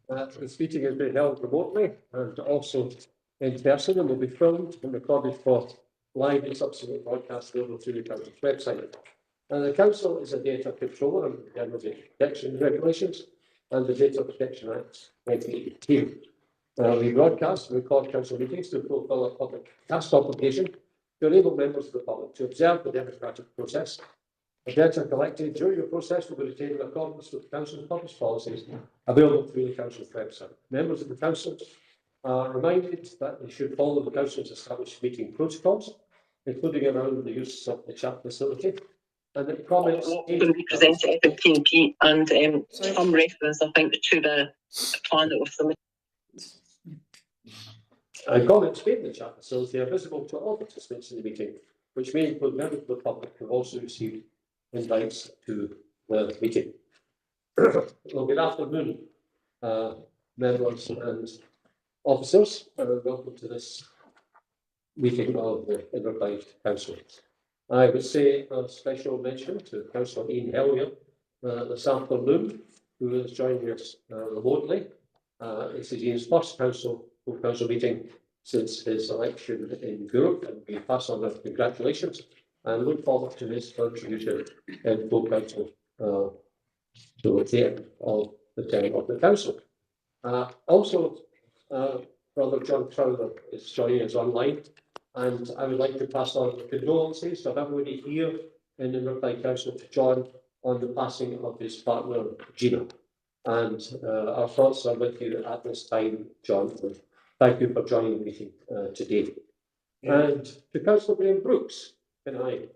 This meeting is being held remotely and also in person and will be filmed and recorded for live and subsequent broadcast available through the Council's website. The Council is a data controller under the Data Protection Regulations and the Data Protection Act 2018. We broadcast and record Council meetings to fulfil a public task obligation to enable members of the public to observe the democratic process. The data collected during the process will be retained in accordance with the Council's published policies available through the Council's website. Members of the Council are reminded that they should follow the Council's established meeting protocols, including around the use of the chat facility, and that comments going to be presented at PNP and some reference, I think, to the plan that was submitted. And comments made in the chat facility are visible to all participants in the meeting, which may include members of the public who have also received invites to the meeting. Well, good afternoon, members and officers. Welcome to this meeting of the Inverclyde Council. I would say a special mention to Councillor Ian Elliott this afternoon, who is joining us remotely. This is Ian's first council meeting since his election in Europe, and we pass on our congratulations and look forward to his contribution in full council to the end of the term of the council. Also, Brother John Crowther is joining us online, and I would like to pass on the condolences of everybody here in the Inverclyde Council to John on the passing of his partner Gina. And our thoughts are with you at this time, John. Thank you for joining the meeting today. And to Councillor Graham Brooks, can I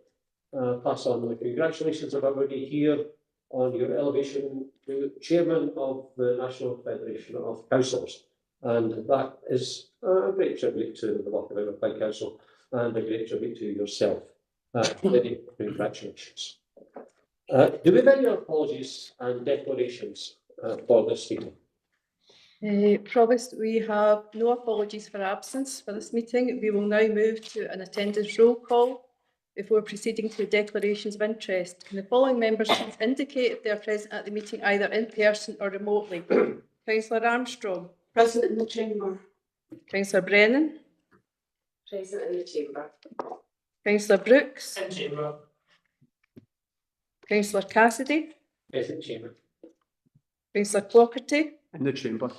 pass on the congratulations of everybody here on your elevation to Chairman of the National Federation of Councillors. And that is a great tribute to the work of Inverclyde Council and a great tribute to yourself. Many congratulations. Do we have any apologies and declarations for this meeting? Provost, we have no apologies for absence for this meeting. We will now move to an attendance roll call before proceeding to declarations of interest. Can the following members please indicate if they are present at the meeting either in person or remotely? Councillor Armstrong. Present in the chamber. Councillor Brennan. Present in the chamber. Councillor Brooks. In chamber. Councillor Cassidy. Present chamber. Councillor Clockerty. In the chamber.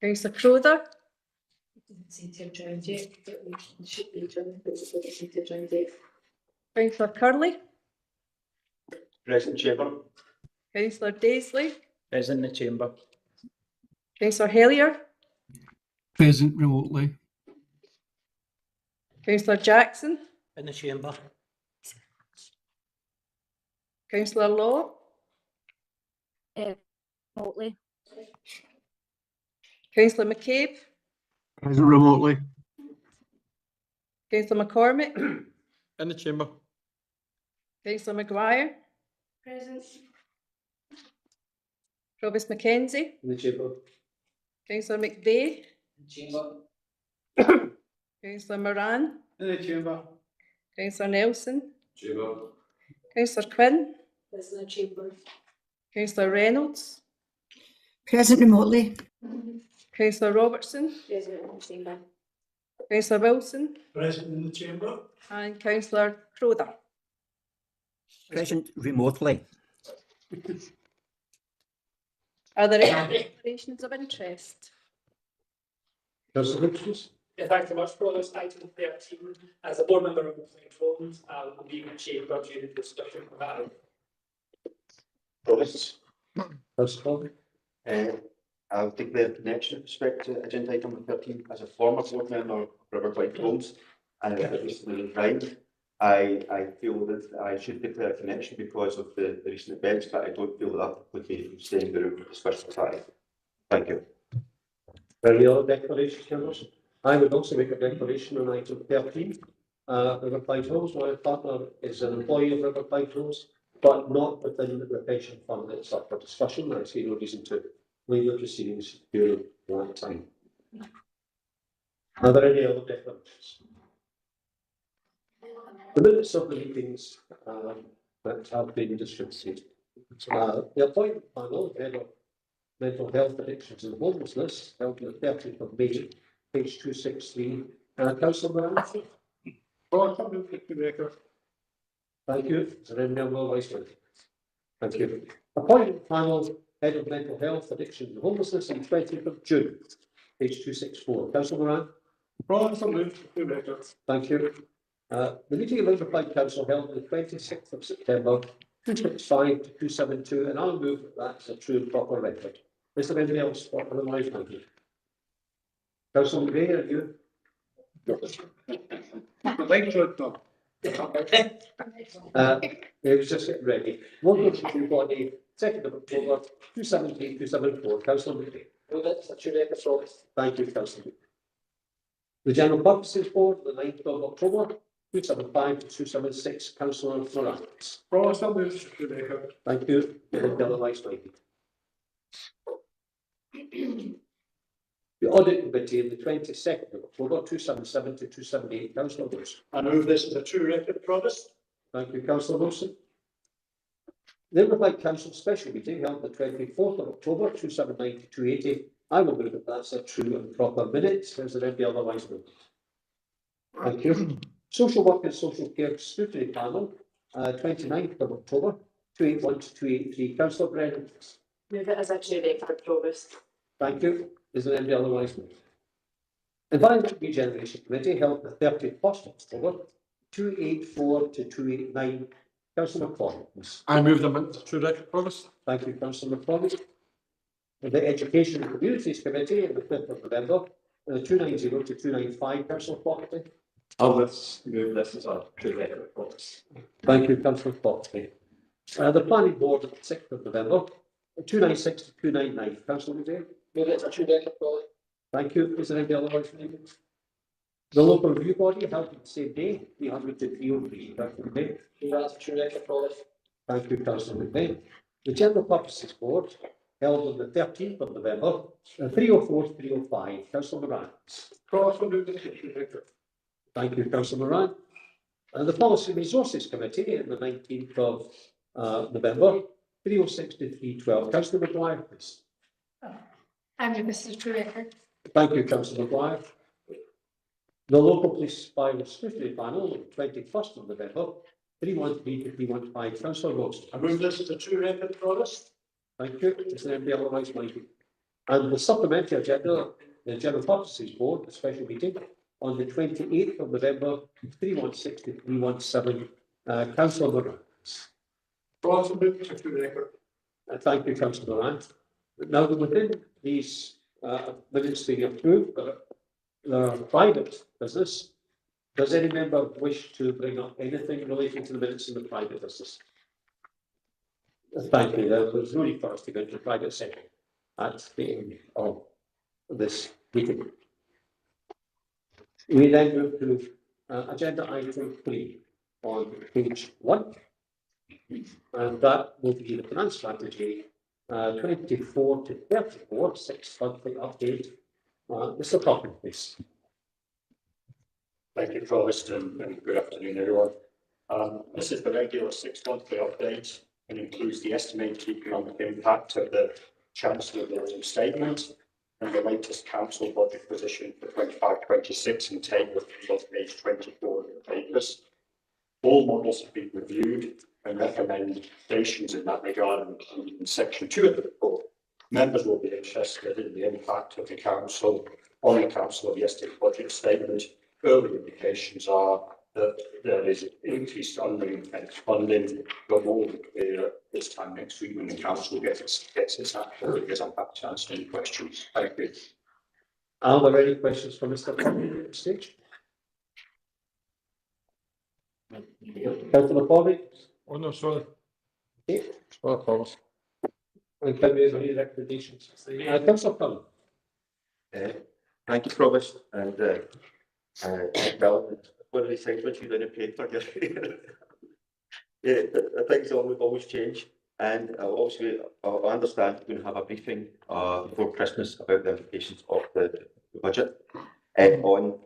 Councillor Crowther. Councillor Curley. Present chamber. Councillor Daisley. Present in the chamber. Councillor Hellier. Present remotely. Councillor Jackson. In the chamber. Councillor Law. Remotely. Councillor McCabe. Present remotely. Councillor McCormick. In the chamber. Councillor Maguire. Present. Provost Mackenzie. In the chamber. Councillor McVeigh. Chamber. Councillor Moran. In the chamber. Councillor Nelson. Chamber. Councillor Quinn. Present in the chamber. Councillor Reynolds. Present remotely. Councillor Robertson. Present in the chamber. Councillor Wilson. Present in the chamber. And Councillor Crowther. Present remotely. Are there any declarations of interest? Councillor Richards. Yeah, thanks so much, Provost. Item 13, as a board member of the Controls, will be in chamber during the discussion of that. Provost. Councillor. I'll declare connection with respect to agenda item number 13 as a former board member of Inverclyde Council and recently resigned. I feel that I should declare connection because of the recent events, but I don't feel that would be staying in the room for discussion time. Thank you. Any other declarations, members? I would also make a declaration on item 13. Inverclyde Council, my partner is an employee of Inverclyde Council, but not within the pension fund. It's up for discussion. I see no reason to leave the proceedings during that time. Are there any other declarations? The minutes of the meetings that have been distributed. The appointment panel, head of mental health, addictions and homelessness, held on the 30th of May, page 263. Councillor Moran? Ross, I move for the record. Thank you. Is there any other Weissman? Thank you. Appointment panel, head of mental health, addictions and homelessness on 20th of June, page 264. Councillor Moran? Ross, I move for the record. Thank you. The meeting of Inverclyde Council held on the 26th of September, 265 to 272, and I'll move that that's a true and proper record. Is there anything else for otherwise? Thank you. Councillor McVeigh, are you? Like to no. It was just getting ready. One of the body, 2nd of October, 273, 274. Councillor McVeigh. Move it, that's a true record, Ross. Thank you, Councillor McVeigh. The General Purposes Board, the 9th of October, 275 to 276. Councillor Moran. Ross, I move for the record. Thank you. Otherwise, thank you. The Audit Committee on the 22nd of October, 277 to 278. Councillor Wilson. I move this as a true record, Provost. Thank you, Councillor Wilson. The Inverclyde Council special meeting held on the 24th of October, 279 to 280. I will move that that's a true and proper minute. Is there any otherwise moved? Thank you. Social Work and Social Care Scrutiny Panel, 29th of October, 281 to 283. Councillor Brennan. Move it as a true record, Provost. Thank you. Is there any otherwise moved? Environment Regeneration Committee held the 31st of October, 284 to 289. Councillor McCormick. I move the minutes as true record, Provost. Thank you, Councillor McCormick. The Education and Communities Committee on the 5th of November, 290 to 295. Councillor Fogarty. I'll move this as a true record, Provost. Thank you, Councillor Fogarty. The Planning Board on the 6th of November, 296 to 299. Councillor McVeigh. Move it, that's a true record, Ross. Thank you. Is there any otherwise moved? The Local Review Body held on the same day, 300 to 303. Councillor McVeigh. Move that as a true record, Ross. Thank you, Councillor McVeigh. The General Purposes Board held on the 13th of November, 304 to 305. Councillor Moran. Ross, I move this as a true record. Thank you, Councillor Moran. And the Policy Resources Committee on the 19th of November, 306 to 312. Councillor Maguire, please. I move this as a true record. Thank you, Councillor Maguire. The Local Police Fire Scrutiny Panel on the 21st of November, 313 to 315. Councillor Rose. I move this as a true record, Provost. Thank you. Is there anybody otherwise minded? And the supplementary agenda, the General Purposes Board, a special meeting on the 28th of November, 316 to 317. Councillor Moran. Ross, I move this as a true record. Thank you, Councillor Moran. Now, within these minutes being approved, private business, does any member wish to bring up anything relating to the minutes in the private business? Thank you. There's no need for us to go into the private sector at the end of this meeting. We then move to agenda item 3 on page 1, and that will be the finance strategy 24 to 34, 6-monthly update. Mr. Cochran, please. Thank you, Provost, and good afternoon, everyone. This is the regular 6-monthly update and includes the estimated economic impact of the Chancellor's statement and the latest council budget position for 25-26 and tabled on page 24 of the papers. All models have been reviewed and recommendations in that regard are included in section 2 of the report. Members will be interested in the impact of the council on the council of yesterday's budget statement. Early indications are that there is increased funding, but more clear this time next week when the council gets its actual figures. I'm happy to answer any questions. Thank you. Are there any questions for Mr. Cochran at this stage? Councillor Bobby? Oh, no, sorry. Okay. Sorry, Provost. And can we have any recommendations? Councillor Cullen? Thank you, Provost. And well, one of these things once you're in a paper, yeah, things always change. And obviously, I understand we're going to have a briefing before Christmas about the implications of the budget on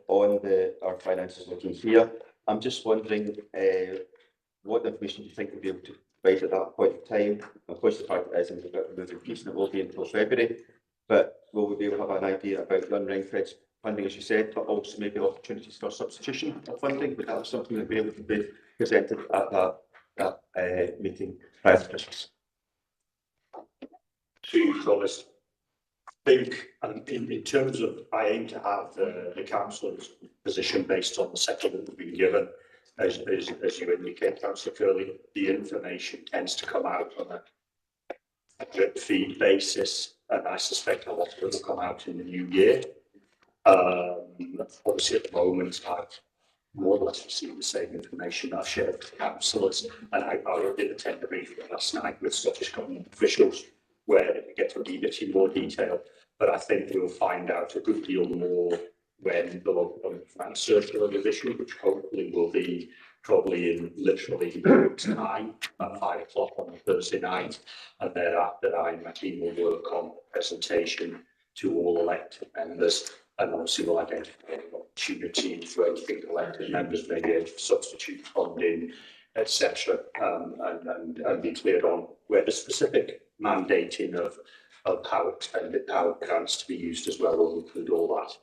our finances looking here. I'm just wondering what information do you think we'll be able to right at that point in time. Of course, the fact that it is a bit of a moving piece and it will be until February, but will we be able to have an idea about Inverclyde's funding, as you said, but also maybe opportunities for substitution of funding? Would that be something that be able to be presented at that meeting prior to Christmas? To be honest, I think in terms of, I aim to have the council's position based on the settlement we've been given. As you indicate, Councillor Curley, the information tends to come out on a drip feed basis, and I suspect a lot of it will come out in the new year. Obviously, at the moment, I've more or less received the same information that I've shared with the councillors, and I did attend a briefing last night with Scottish Government officials where we get a wee bit in more detail, but I think we'll find out a good deal more when the local government finance circular is issued, which hopefully will be probably in literally a week's time at 5 o'clock on a Thursday night, and thereafter I and my team will work on a presentation to all elected members, and obviously we'll identify any opportunities where we think elected members may be able to substitute funding, etc., and be clear on where the specific mandating of how expended power grants to be used as well will include all that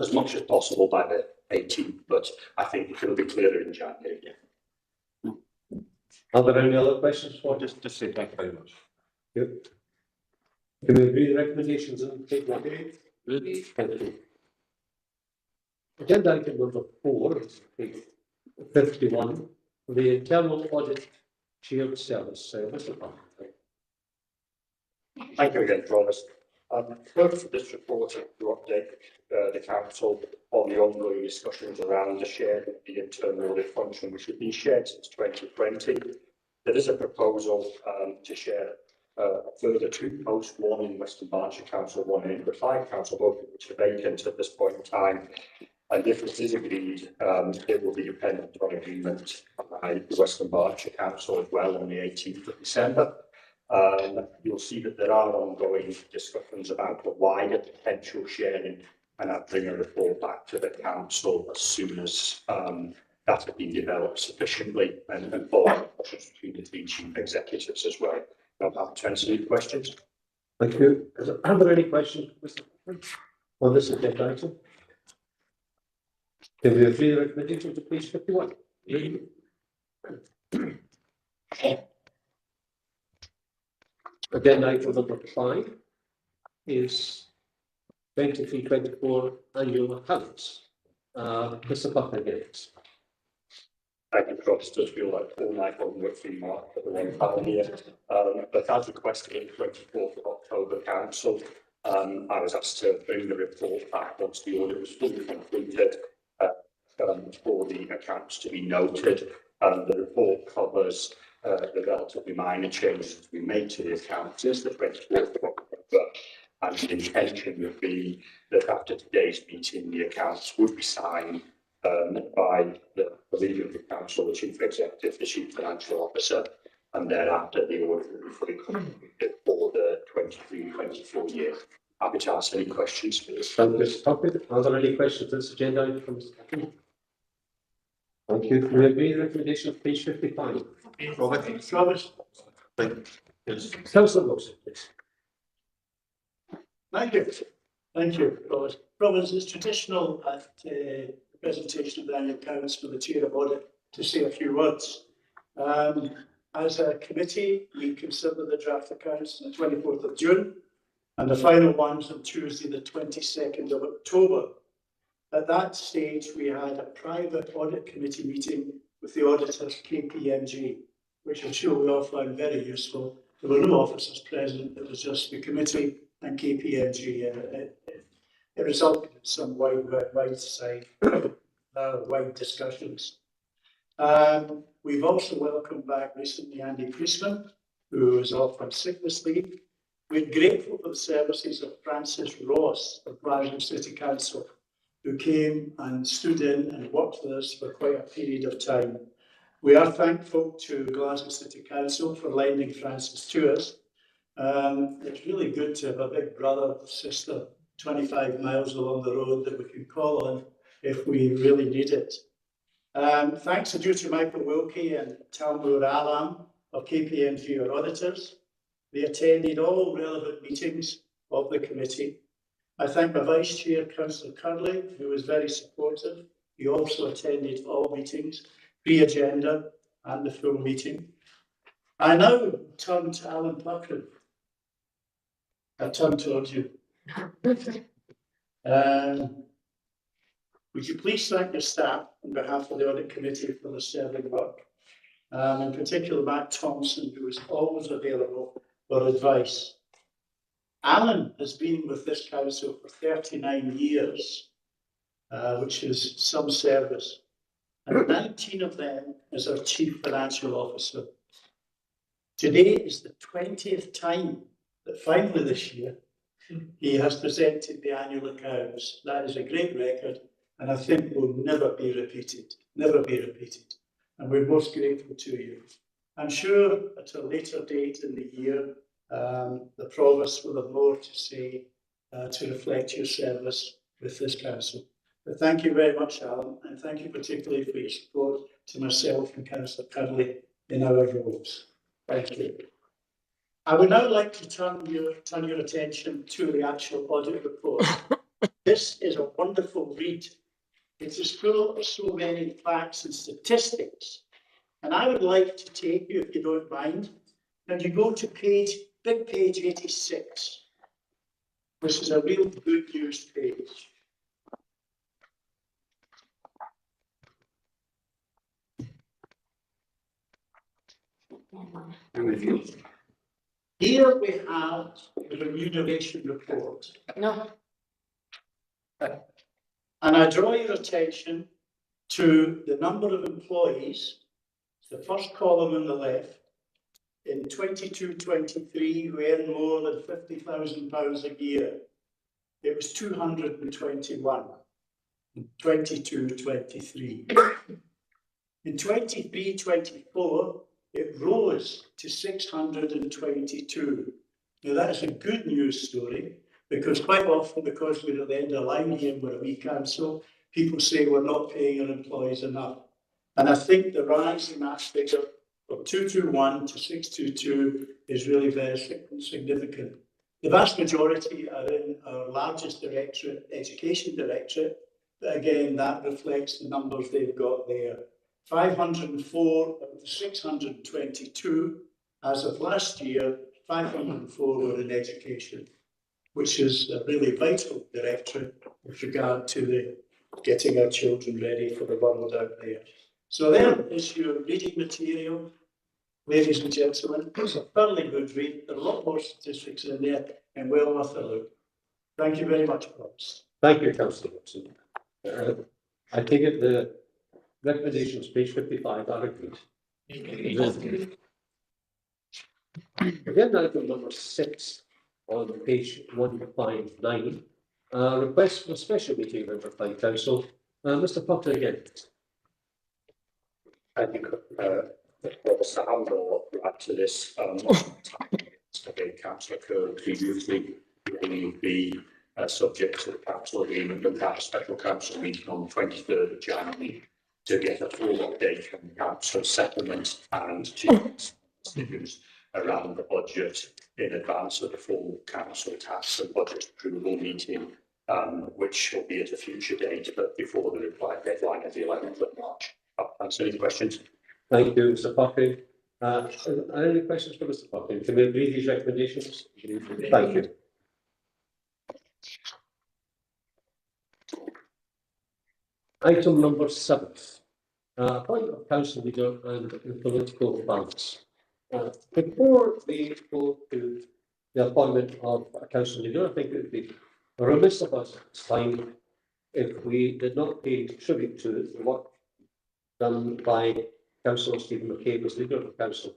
as much as possible by the 18th, but I think it'll be clearer in January. Yeah. Are there any other questions? Just say thank you very much. Good. Can we agree the recommendations and take that? Good. Thank you. Agenda item number 4 is page 51, the internal audit shared service. Mr. Parker. Thank you again, Thomas. Purpose of this report is to update the council on the ongoing discussions around the sharing of the internal audit function, which has been shared since 2020. There is a proposal to share a further 2 posts, one in Western Berkshire Council, one in Inverclyde Council, both of which are vacant at this point in time. And if it is agreed, it will be dependent on agreement by the Western Berkshire Council as well on the 18th of December. You'll see that there are ongoing discussions about the wider potential sharing, and I'll bring a report back to the council as soon as that has been developed sufficiently and follow between the 3 chief executives as well. I'll have to answer any questions. Thank you. Are there any questions, Mr. on this agenda item? Can we agree the recommendation to page 51? Agenda item number 5 is 23-24 annual accounts. Mr. Parker, again. I can trust does feel like all my homework for Mark at the one panel here. But as requested in 24th of October Council, I was asked to bring the report back once the audit was fully completed for the accounts to be noted. The report covers the relatively minor changes we made to the accounts since the 24th of October, and the intention would be that after today's meeting, the accounts would be signed by the leader of the council, the chief executive, the chief financial officer, and thereafter the audit will be fully completed for the 23-24 year. Happy to answer any questions, please. Thank you. Are there any questions on this agenda item from Mr. Parker? Thank you. Can we agree the recommendation of page 55? Thomas. Councillor Wilson, please. Thank you. Thank you, Robert. Robert, it's traditional at the presentation of the annual accounts for the chair of audit to say a few words. As a committee, we consider the draft accounts on the 24th of June and the final ones on Tuesday, the 22nd of October. At that stage, we had a private audit committee meeting with the auditors KPMG, which I'm sure we all found very useful. There were no officers present, it was just the committee and KPMG, and it resulted in some wide discussions. We've also welcomed back recently Andy Priestman, who was off on sickness leave. We're grateful for the services of Francis Ross of Glasgow City Council, who came and stood in and worked with us for quite a period of time. We are thankful to Glasgow City Council for lending Francis to us. It's really good to have a big brother or sister 25 miles along the road that we can call on if we really need it. Thanks are due to Michael Wilkie and Talmud Alam of KPMG, our auditors. They attended all relevant meetings of the committee. I thank my Vice Chair, Councillor Curley, who was very supportive. He also attended all meetings, pre-agenda and the full meeting. I now turn to Alan Puckett. I turn towards you. Would you please thank your staff on behalf of the Audit Committee for their sterling work, in particular Matt Thompson, who is always available for advice. Alan has been with this council for 39 years, which is some service, and 19 of them as our Chief Financial Officer. Today is the 20th time that finally this year he has presented the annual accounts. That is a great record, and I think will never be repeated, never be repeated. And we're most grateful to you. I'm sure at a later date in the year, the Provost will have more to say to reflect your service with this council. But thank you very much, Alan, and thank you particularly for your support to myself and Councillor Curley in our roles. Thank you. I would now like to turn your attention to the actual audit report. This is a wonderful read. It is full of so many facts and statistics. And I would like to take you, if you don't mind, and you go to big page 86, which is a real good news page. Here we have the remuneration report. No. And I draw your attention to the number of employees, the first column on the left, in 22-23 who earn more than £50,000 a year. It was 221 in 22-23. In 23-24, it rose to 622. Now that is a good news story, because quite often, because we're at the end of the line here and we're a wee council, people say we're not paying our employees enough. And I think the rise in that figure from 221 to 622 is really very significant. The vast majority are in our largest directorate, Education Directorate, but again, that reflects the numbers they've got there. 504 of the 622, as of last year, 504 were in education, which is a really vital directorate with regard to the getting our children ready for the world out there. So there is your reading material, ladies and gentlemen. It's a thoroughly good read. There are a lot more statistics in there and well worth a look. Thank you very much, Provost. Thank you, Councillor Watson. I take it the recommendations, page 55, are agreed. Again, item number 6 on page 159, request for a special meeting of Inverclyde Council. Mr. Potter again. I think Provost Sam will add to this. Again, Councillor Curran previously will be subject to the council agreement and have a special council meeting on the 23rd of January to get a full update from the council settlement and to decisions around the budget in advance of the full council tax and budget approval meeting, which will be at a future date, but before the required deadline of the 11th of March. I'll answer any questions. Thank you, Mr. Potter. Are there any questions for Mr. Potter? Can we agree these recommendations? Thank you. Item number 7, appointment of council leader and political balance. Before we go to the appointment of a council leader, I think it would be remiss of us at this time if we did not pay tribute to the work done by Councillor Stephen McCabe as leader of the council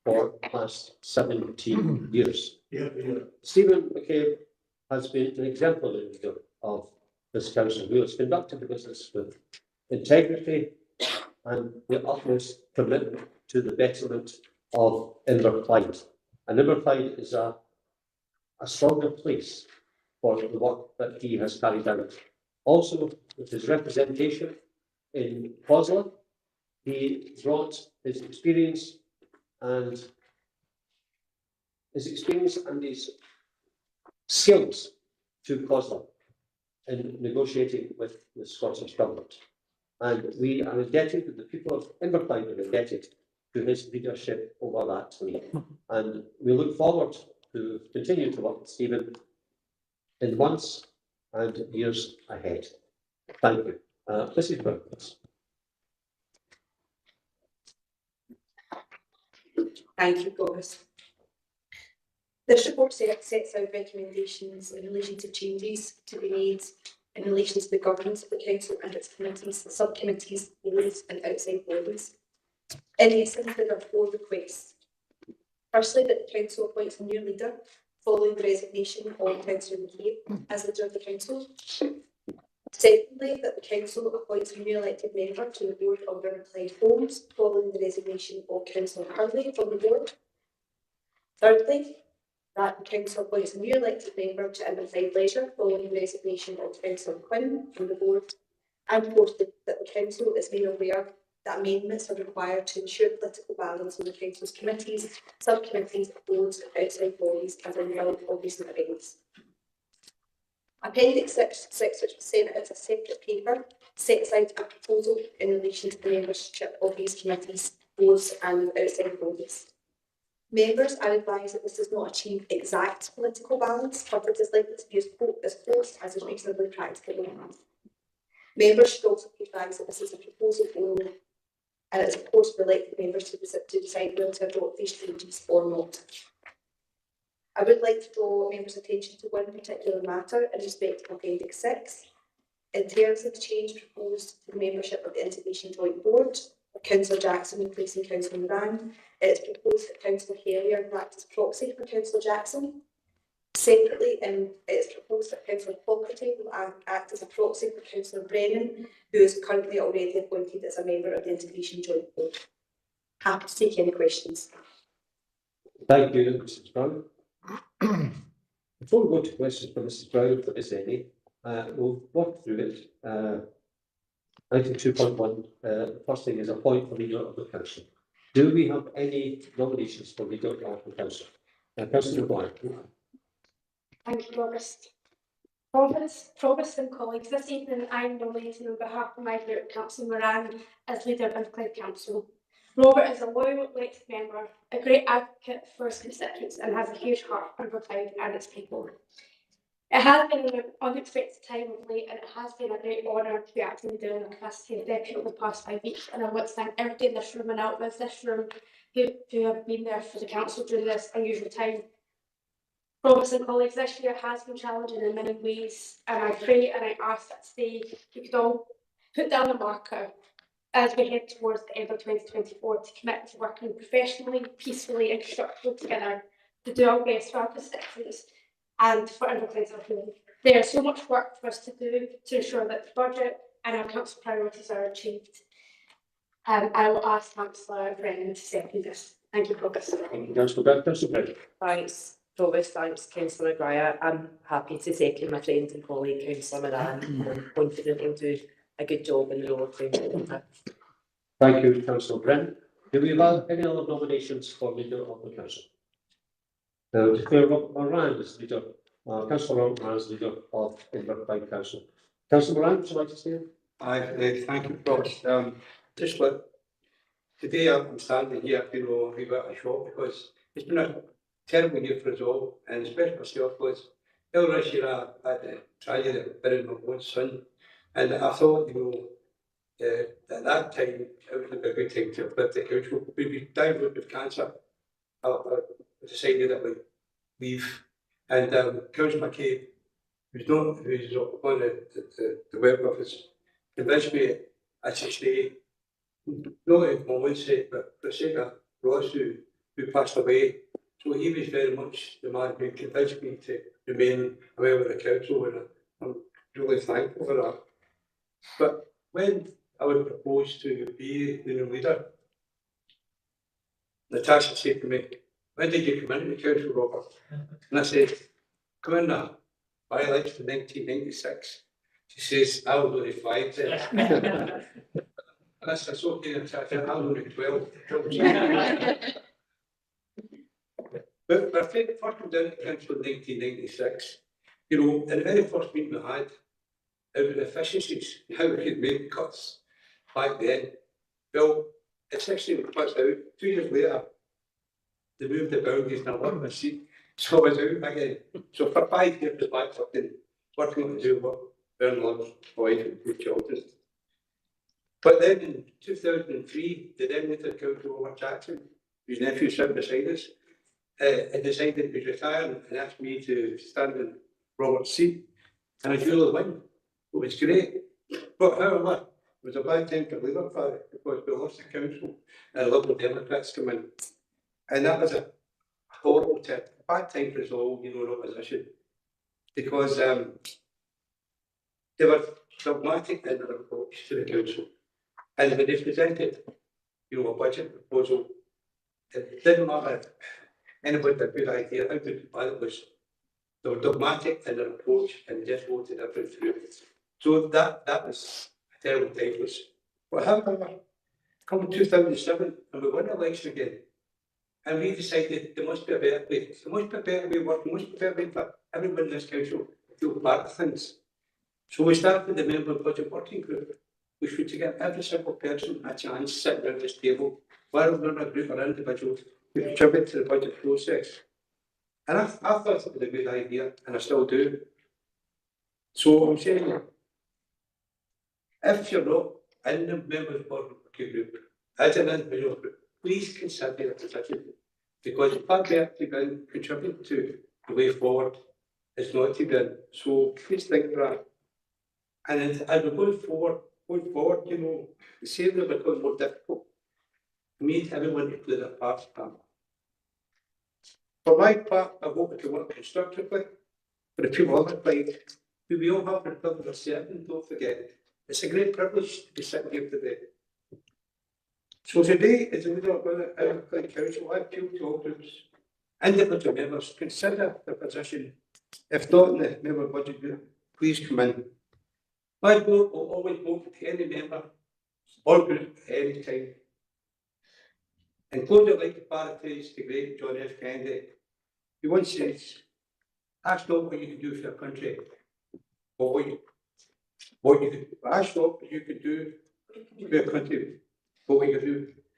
for the past 17 years. Stephen McCabe has been an exemplary leader of this council, who has conducted the business with integrity and the utmost commitment to the betterment of Inverclyde. And Inverclyde is a stronger place for the work that he has carried out. Also, with his representation in COSLA, he brought his experience and his experience and his skills to COSLA in negotiating with the Scottish Government. And we are indebted, the people of Inverclyde are indebted to his leadership over that time. And we look forward to continue to work with Stephen in the months and years ahead. Thank you. Mrs. Brown, please. Thank you, Boris. This report sets out recommendations in relation to changes to be made in relation to the governance of the council and its committees, subcommittees, boards and outside bodies. In essence, there are 4 requests. Firstly, that the council appoints a new leader following the resignation of Councillor McCabe as leader of the council. Secondly, that the council appoints a new elected member to the board of Inverclyde Homes following the resignation of Councillor Hurley from the board. Thirdly, that the council appoints a new elected member to Inverclyde Leisure following the resignation of Councillor Quinn from the board. And fourthly, that the council is made aware that amendments are required to ensure political balance on the council's committees, subcommittees, boards and outside bodies as a result of recent events. Appendix 6, which was sent as a separate paper, sets out a proposal in relation to the membership of these committees, boards and outside bodies. Members are advised that this does not achieve exact political balance, but it is likely to be as close as is reasonably practicable. Members should also be advised that this is a proposal only, and it is of course for elected members to decide whether to adopt these changes or not. I would like to draw members' attention to one particular matter in respect of Appendix 6. In terms of the change proposed to the membership of the Integration Joint Board, of Councillor Jackson replacing Councillor Moran, it is proposed that Councillor Hellier will act as proxy for Councillor Jackson. Separately, it is proposed that Councillor Fogarty will act as a proxy for Councillor Brennan, who is currently already appointed as a member of the Integration Joint Board. Happy to take any questions. Thank you, Mrs. Brown. Before we go to questions for Mrs. Brown, if there is any, we'll walk through it. Item 2.1, the first thing is appoint the leader of the council. Do we have any nominations for leader of the council? Councillor Black. Thank you, Provost and colleagues, this evening I am nominating on behalf of my group, Councillor Moran, as leader of Inverclyde Council. Robert is a loyal elected member, a great advocate for his constituents and has a huge heart for Inverclyde and its people. It has been an unexpected time of late and it has been a great honour to be acting leader in the capacity of deputy over the past 5 weeks, and I want to thank everybody in this room and out of this room who have been there for the council during this unusual time. Provost and colleagues, this year has been challenging in many ways, and I pray and I ask that today we could all put down a marker as we head towards the end of 2024 to commit to working professionally, peacefully and constructively together to do our best for our constituents and for Inverclyde as a whole. There is so much work for us to do to ensure that the budget and our council priorities are achieved. I will ask Councillor Brennan to second this. Thank you, Provost. Thank you, Councillor Brown. Councillor Brennan. Thanks, Provost. Thanks, Councillor Maguire. I'm happy to second my friend and colleague, Councillor Moran. I'm confident he'll do a good job in the role of Councillor. Thank you, Councillor Brennan. Do we have any other nominations for leader of the council? Now, declare Robert Moran as leader. Councillor Robert Moran as leader of Inverclyde Council. Councillor Moran, would you like to say? Thank you, Provost. Just look, today I'm standing here feeling a wee bit of shock because it's been a terrible year for us all, and especially myself, because earlier this year I had a tragedy of burying my own son, and I thought, at that time it would be a good time to have left the council. We'd be diagnosed with cancer. I decided that we'd leave, and Councillor McCabe, who's on the web office, convinced me I should stay, not in my own sake, but for the sake of Ross, who passed away. So he was very much the man who convinced me to remain a member of the council, and I'm really thankful for that. But when I was proposed to be the new leader, Natasha said to me, "When did you come into the council, Robert?" And I said, "Come in now, by election 1996. She says, "I was only 5 then." And I said, "Okay, Natasha, I was only 12. But my friend first came down to council in 1996, you know, and the very first meeting we had, it was efficiencies, how we could make cuts back then. Well, it's actually cuts out. 2 years later, they moved the boundaries and I love my seat. So I was out again. So for 5 years, I was back working to do work, earn lunch, wife and 2 children. But then in 2003, the then Luther Council over Jackson, whose nephew sat beside us, and decided he was retiring and asked me to stand in Robert's seat. And I duly won. It was great. But however, it was a bad time for Labour Party because we lost the council and Liberal Democrats come in. And that was a horrible time, a bad time for us all, you know, in opposition. Because they were dogmatic in their approach to the council. And when they presented, you know, a budget proposal, it didn't matter if anybody had a good idea, how good or bad it was. They were dogmatic in their approach and just voted everything through. So that was a terrible time for us. But however, come 2007 and we won the election again. And we decided there must be a better way. There must be a better way of working, there must be a better way for everyone in this council to feel part of things. So we started the member budget working group, which was to give every single person a chance sitting around this table, whether we're in a group or individual, to contribute to the budget process. And I thought it was a good idea, and I still do. So I'm saying, if you're not in the members working group, as an individual group, please consider your position. Because if I'm there to go and contribute to the way forward, it's not to go. So please think about it. And as we're going forward, you know, the same will become more difficult. We need everyone to play their part. For my part, I hope we can work constructively. For the people on the side, who we all have the privilege of serving, don't forget, it's a great privilege to be sitting here today. So today, as a leader of the Inverclyde Council, I appeal to all groups, individual members, consider their position. If not in the member budget group, please come in. My vote will always vote to any member or group at any time. In closing, I'd like to paraphrase the great John F. Kennedy. He once says, ask not what you can do for your country, but ask not what you can do for your country, but what you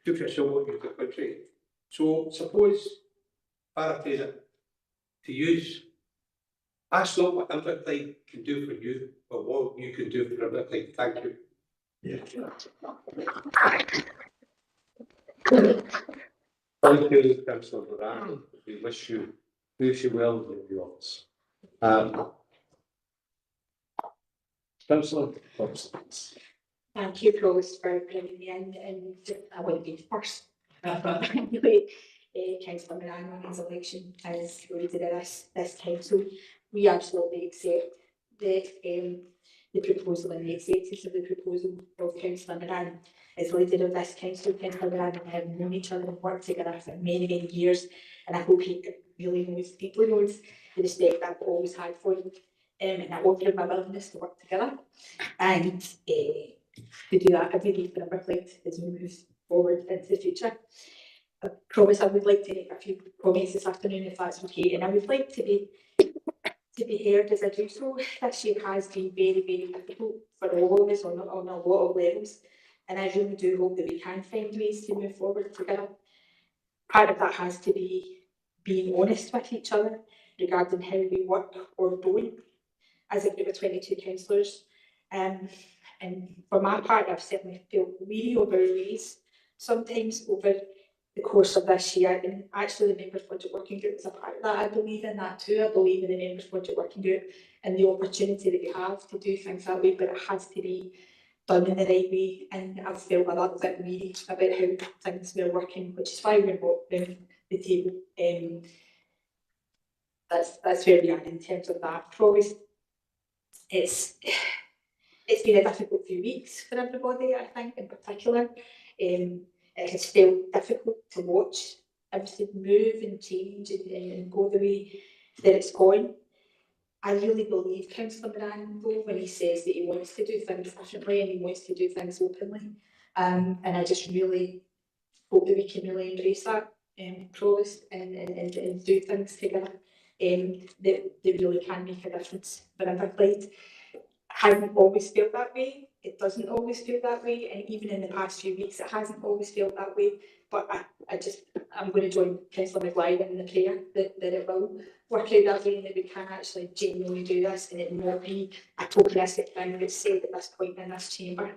do for yourself, what you do for your country. So suppose, paraphrase it, to use, ask not what Inverclyde can do for you, but what you can do for Inverclyde. Thank you. Thank you, Councillor Moran. We wish you well in the office. Councillor Thompson. Thank you, Rose, for bringing me in, and I won't be first. But anyway, Councillor Moran on his election as leader of this council, we absolutely accept the proposal and the acceptance of the proposal of Councillor Moran as leader of this council. Councillor Moran and I have known each other and worked together for many, many years, and I hope he really deeply knows the respect I've always had for him, and I offer him my willingness to work together and to do that every day for Inverclyde as we move forward into the future. I promise I would like to make a few comments this afternoon, if that's okay, and I would like to be heard as I do so. This year has been very, very difficult for all of us on a lot of levels, and I really do hope that we can find ways to move forward together. Part of that has to be being honest with each other regarding how we work or don't as a group of 22 councillors. And for my part, I've certainly felt weary over ways, sometimes over the course of this year, and actually the Members Budget Working Group is a part of that. I believe in that too. I believe in the Members Budget Working Group and the opportunity that we have to do things that way, but it has to be done in the right way, and I've felt a little bit weary about how things were working, which is why we're not around the table. That's where we are in terms of that. Probably it's been a difficult few weeks for everybody, I think, in particular. It has felt difficult to watch everything move and change and go the way that it's going. I really believe Councillor Moran, though, when he says that he wants to do things differently and he wants to do things openly. And I just really hope that we can really embrace that. provost and do things together that really can make a difference for Inverclyde. Hasn't always felt that way. It doesn't always feel that way, and even in the past few weeks, it hasn't always felt that way. But I'm going to join Councillor Maguire in the prayer that it will work out that way, and that we can actually genuinely do this, and it not be a tokenistic thing that's said at this point in this chamber.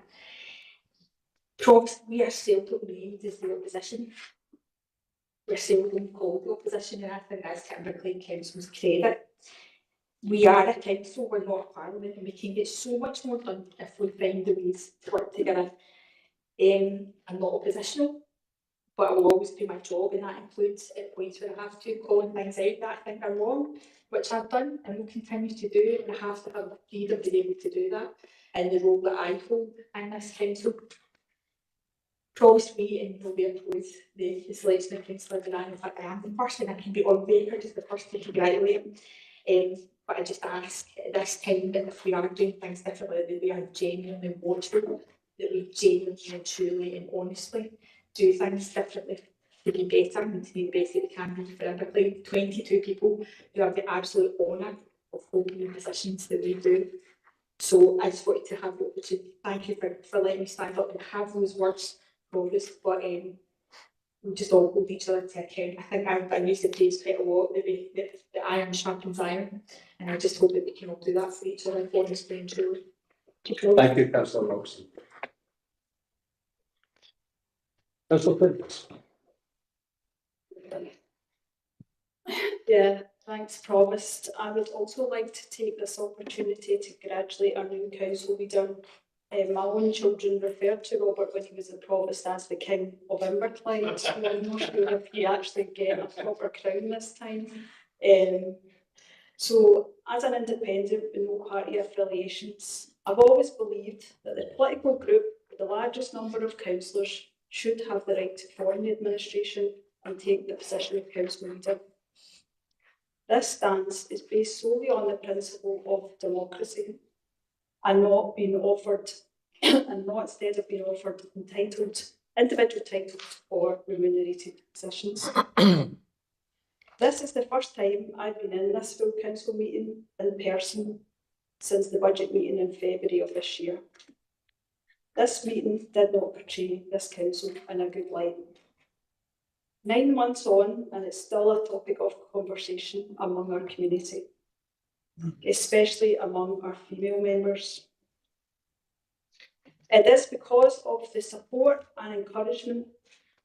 Probs, we are seldom named as the opposition. We're seldom called the opposition, and I think that's Inverclyde Council's credit. We are a council, we're not a parliament, and we can get so much more done if we find the ways to work together. I'm not oppositional, but I will always do my job, and that includes at points where I have to calling things out that I think are wrong, which I've done and will continue to do, and I have to have the freedom to be able to do that in the role that I hold in this council. Promise me and will be opposed the selection of Councillor Duran. In fact, I am the first, and I can be on record as the first to congratulate him. But I just ask at this time that if we are doing things differently, that we are genuinely watchful, that we genuinely and truly and honestly do things differently to be better and to be the best that we can be for Inverclyde. 22 people who have the absolute honour of holding the positions that we do. So I just wanted to have the opportunity. Thank you for letting me stand up and have those words, Provost, but we just all hold each other to account. I think I used to phrase quite a lot that iron sharpens iron, and I just hope that we can all do that for each other, honestly and truly. Thank you, Councillor Robson. Councillor Flint. Yeah, thanks, Provost. I would also like to take this opportunity to congratulate our new council leader. My own children referred to Robert when he was the Provost as the King of Inverclyde, so I'm not sure if he actually get a proper crown this time. So, as an independent with no party affiliations, I've always believed that the political group with the largest number of councillors should have the right to form the administration and take the position of council leader. This stance is based solely on the principle of democracy and not being offered, and not instead of being offered individual titles or remunerated positions. This is the first time I've been in this full council meeting in person since the budget meeting in February of this year. This meeting did not portray this council in a good light. 9 months on, and it's still a topic of conversation among our community, especially among our female members. It is because of the support and encouragement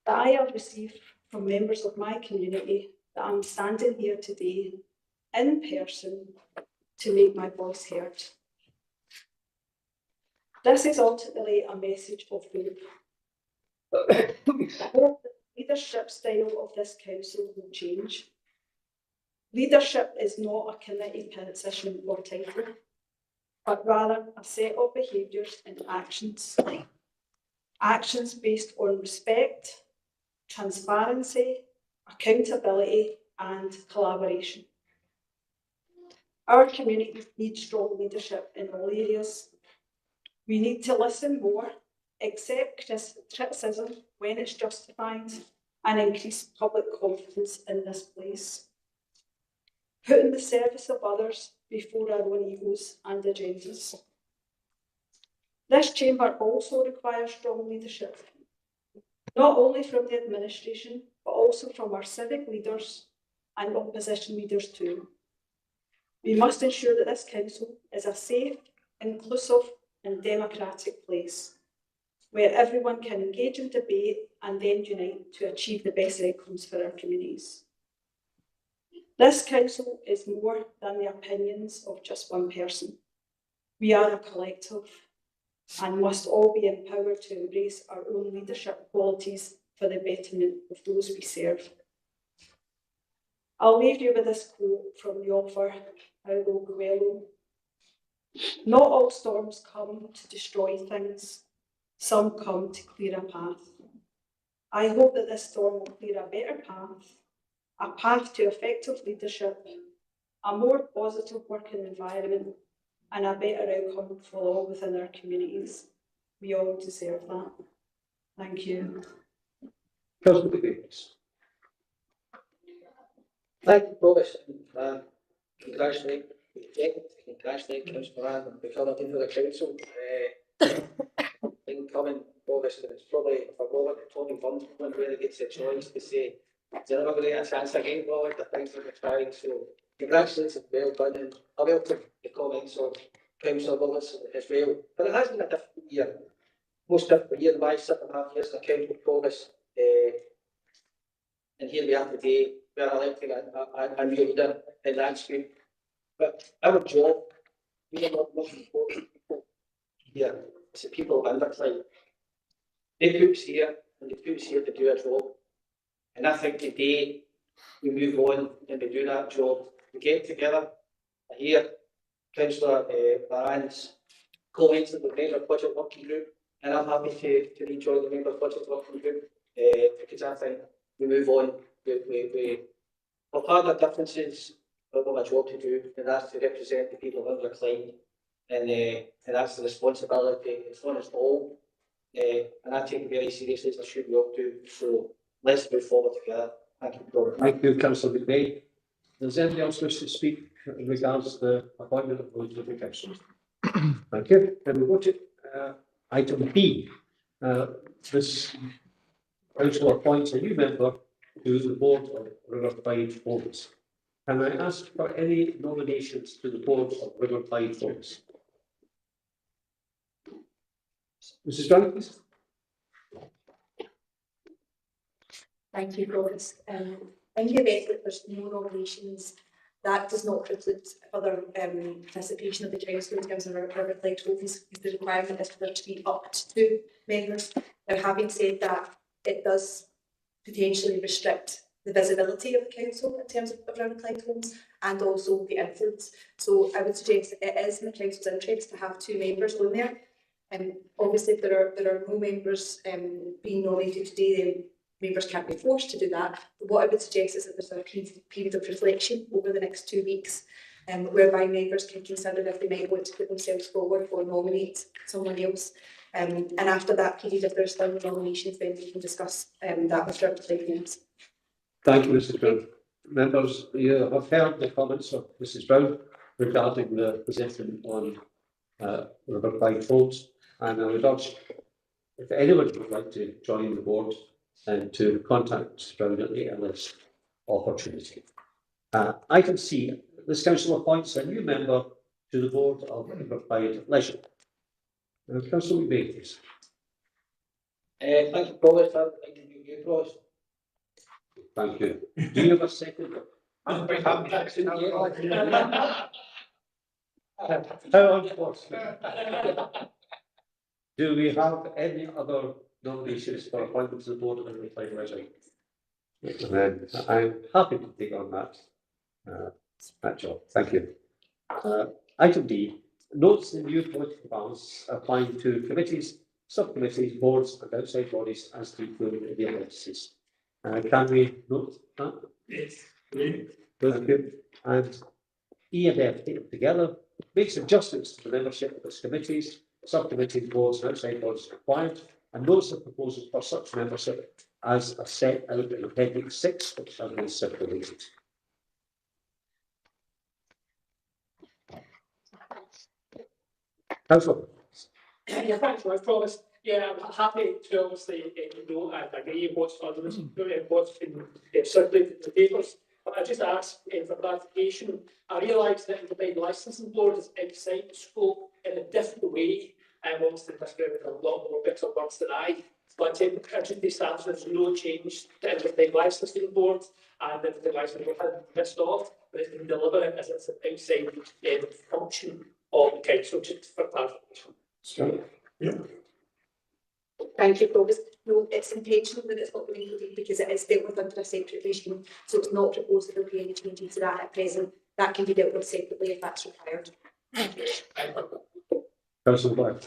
that I have received from members of my community that I'm standing here today in person to make my voice heard. This is ultimately a message of hope. I hope the leadership style of this council will change. Leadership is not a committee position or title, but rather a set of behaviours and actions. Actions based on respect, transparency, accountability and collaboration. Our community needs strong leadership in all areas. We need to listen more, accept criticism when it's justified, and increase public confidence in this place. Putting the service of others before our own egos and agendas. This chamber also requires strong leadership, not only from the administration, but also from our civic leaders and opposition leaders too. We must ensure that this council is a safe, inclusive and democratic place where everyone can engage in debate and then unite to achieve the best outcomes for our communities. This council is more than the opinions of just one person. We are a collective and must all be empowered to embrace our own leadership qualities for the betterment of those we serve. I'll leave you with this quote from the author Paulo Coelho. Not all storms come to destroy things, some come to clear a path. I hope that this storm will clear a better path, a path to effective leadership, a more positive working environment, and a better outcome for all within our communities. We all deserve that. Thank you. Councillor Davies. Thank you, Provost. Congratulate Councillor Moran on becoming into the council. Incoming Provost, and it's probably for Robert and Tony Burns when really gets a choice to say, is there never going to get a chance again, Robert? I think we're trying. So congratulations, well done, and I welcome the comments of Councillor Willis as well. But it has been a difficult year. Most difficult year in my 7.5 years as a council Provost. And here we are today, we are electing a new leader in landscape. But our job, we are not looking for people here. It's the people of Inverclyde. They put us here, and they put us here to do a job. And I think today we move on and we do that job. We get together. I hear Councillor Moran's comments in the member budget working group, and I'm happy to rejoin the member budget working group because I think we move on. We've had our differences, but we've got a job to do, and that's to represent the people of Inverclyde, and that's the responsibility. It's on us all, and I take it very seriously, as I should be all do. So let's move forward together. Thank you, Robert. Thank you, Councillor McVeigh. Does anybody else wish to speak in regards to the appointment of those of the council? Thank you. Then we go to item B. This council appoints a new member to the board of Inverclyde Homes. Can I ask for any nominations to the board of Inverclyde Homes? Mrs. Brown, please. Thank you, Provost. In the event that there's no nominations, that does not preclude further participation of the council in terms of our Inverclyde Homes, because the requirement is for there to be up to 2 members. Now, having said that, it does potentially restrict the visibility of the council in terms of Inverclyde Homes and also the influence. So I would suggest it is in the council's interest to have 2 members on there. And obviously, if there are no members being nominated today, then members can't be forced to do that. But what I would suggest is that there's a period of reflection over the next 2 weeks, whereby members can consider if they might want to put themselves forward or nominate someone else. And after that period, if there's still nominations, then we can discuss that with our players. Thank you, Mrs. Brown. Members, you have heard the comments of Mrs. Brown regarding the position on Inverclyde Homes, and I would urge if anyone would like to join the board and to contact Mrs. Brown at the earliest opportunity. Item C. This council appoints a new member to the board of Inverclyde Leisure. Councillor McVeigh, please. Thank you, Provost. Thank you, Provost. Thank you. Do you have a second? I'm very happy to How unfortunate. Do we have any other nominations for appointment to the board of Inverclyde Leisure? Then I'm happy to take on that job. Thank you. Item D. Notes the new political balance applying to committees, subcommittees, boards, and outside bodies as to include the appendices. Can we note that? Yes. Thank you. And E and F taken together makes adjustments to the membership of its committees, subcommittees, boards, and outside bodies required, and notes the proposal for such membership as are set out in Appendix 6, which has been circulated. Councillor. Yeah, thanks, I promise. Yeah, I'm happy to obviously know and agree what's on this, what's been circulated in the papers. But I just ask for clarification. I realise that the Inverclyde Licensing Board is outside the scope in a different way. I'm obviously describing a lot more bits of words than I. But I just establish there's no change to Inverclyde Licensing Board, and the Inverclyde Licensing Board has been missed off, but it's been deliberate as it's an outside function of the council, just for clarification. Sure. Yeah. Thank you, Provost. No, it's intentional that it's not been included because it is dealt with under a separate regime, so it's not proposed that there will be any changes to that at present. That can be dealt with separately if that's required. Councillor Black.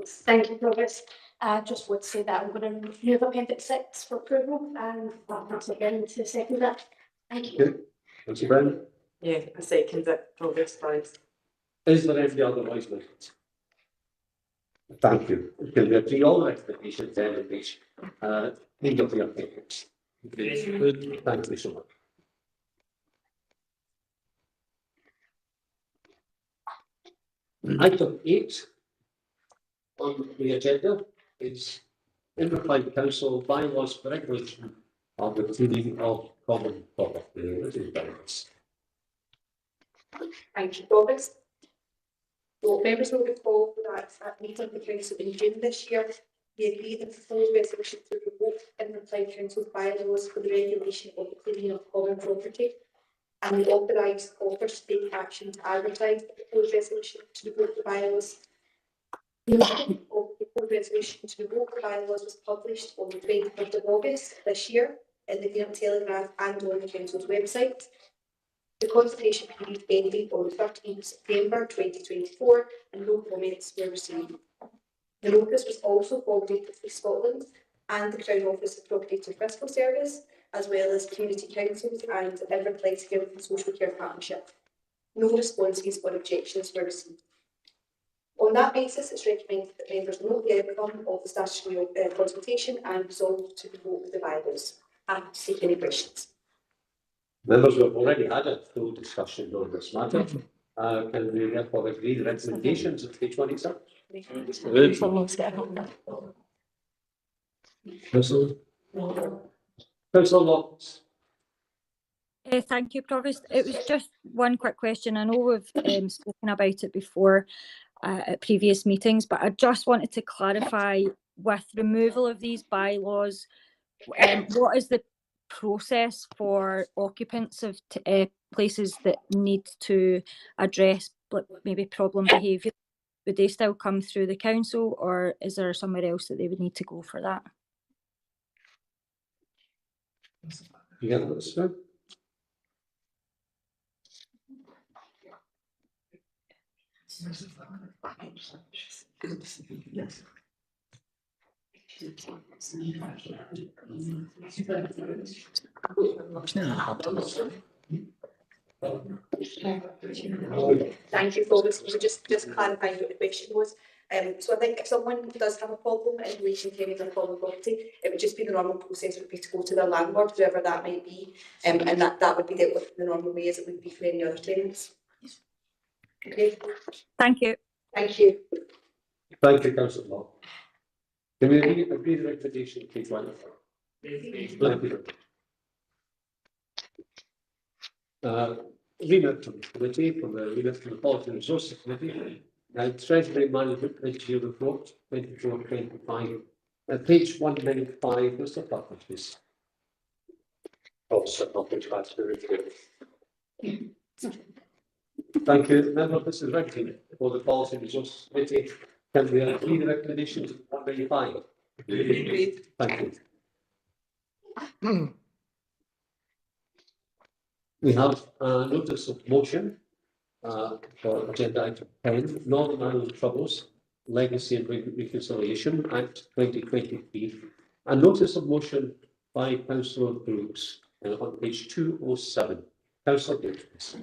Thank you, Provost. I just would say that I'm going to move Appendix 6 for approval, and that's again to second that. Thank you. Councillor Brown. Yeah, I second it, Provost, thanks. Is there any other noise movement? Thank you. Can we agree all the recommendations and the page? Legal the appendix. Thank you so much. Item 8 on the agenda is Inverclyde Council bylaws for regulation of the cleaning of common property. Thank you, Provost. So members will recall that at meeting of the council in June this year, we agreed that the proposed resolution to revoke Inverclyde Council's bylaws for the regulation of the cleaning of common property, and we authorised offers to take action to advertise the proposed resolution to revoke the bylaws. The notice of the proposed resolution to revoke the bylaws was published on the 21st of August this year in the Daily Telegraph and on the council's website. The consultation period ended on the 13th of September 2024 and no comments were received. The notice was also forwarded to Police Scotland and the Crown Office of Procurator Fiscal Service, as well as community councils and Inverclyde Health and Social Care Partnership. No responses or objections were received. On that basis, it's recommended that members note the outcome of the statutory consultation and resolve to revoke the bylaws. Happy to take any questions. Members, we've already had a full discussion on this matter. Can we therefore agree the recommendations of page 27? Councillor Lawrence. Thank you, Provost. It was just one quick question. I know we've spoken about it before at previous meetings, but I just wanted to clarify with removal of these bylaws, what is the process for occupants of places that need to address maybe problem behaviour? Would they still come through the council, or is there somewhere else that they would need to go for that? Yeah, that's right. Thank you, Provost. So just clarifying what the question was. So I think if someone does have a problem in relation to any of their common property, it would just be the normal process would be to go to their landlord, whoever that might be, and that would be dealt with in the normal way as it would be for any other tenants. Okay. Thank you. Thank you. Thank you, Councillor Law. Can we agree the recommendation, page 1? Thank you. Remit to the committee from the remit from the Policy and Resources Committee. Treasury Management Committee report 24-25. Page 195, Mr. Clark, please. Also, not page 5. Thank you. Member, this is writing for the Policy and Resources Committee. Can we agree the recommendations 195? Agreed. Thank you. We have a notice of motion for agenda item 10, Northern Ireland Troubles, Legacy and Reconciliation Act 2023. A notice of motion by Councillor Brooks on page 207. Councillor Brooks.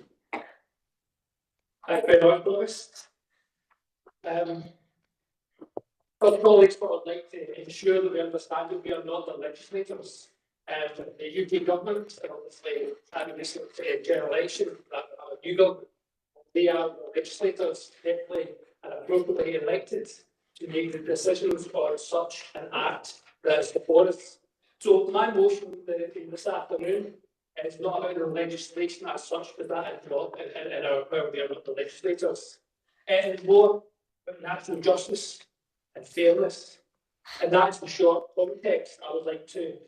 Thank you very much, Provost. Our colleagues would like to ensure that we understand that we are not the legislators. The UK government, and obviously, having this general election, our new government, they are the legislators, definitely and appropriately elected to make the decisions on such an act that is before us. So my motion this afternoon is not about the legislation as such, because that is not in our power. We are not the legislators. It is more about natural justice and fairness. And that's the short context I would like to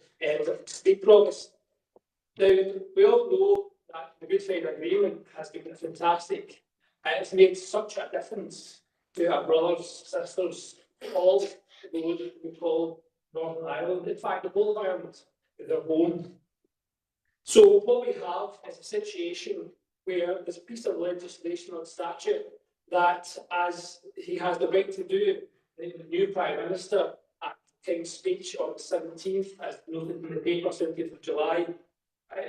speak from. Now, we all know that the Good Friday Agreement has been fantastic. It's made such a difference to our brothers, sisters, all those we call Northern Ireland. In fact, the whole of Ireland is their home. So what we have is a situation where there's a piece of legislation on statute that, as he has the right to do, the new Prime Minister at King's speech on the 17th, as noted in the paper, 17th of July,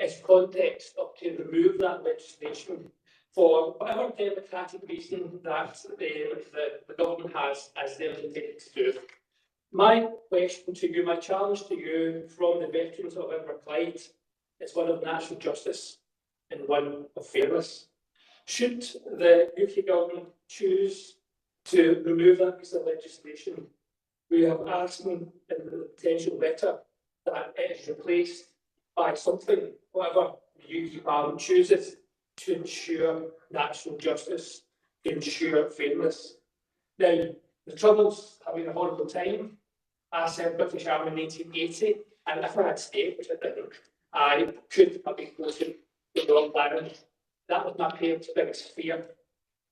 is context up to remove that legislation for whatever democratic reason that the government has as their intent to do. My question to you, my challenge to you from the veterans of Inverclyde is one of natural justice and one of fairness. Should the UK government choose to remove that piece of legislation, we are asking in the potential letter that it is replaced by something, whatever the UK Parliament chooses, to ensure national justice, to ensure fairness. Now, the Troubles have been a horrible time. I served British Army in 1980, and if I had stayed, which I didn't, I could have been quoted to Northern Ireland. That was my parents' biggest fear,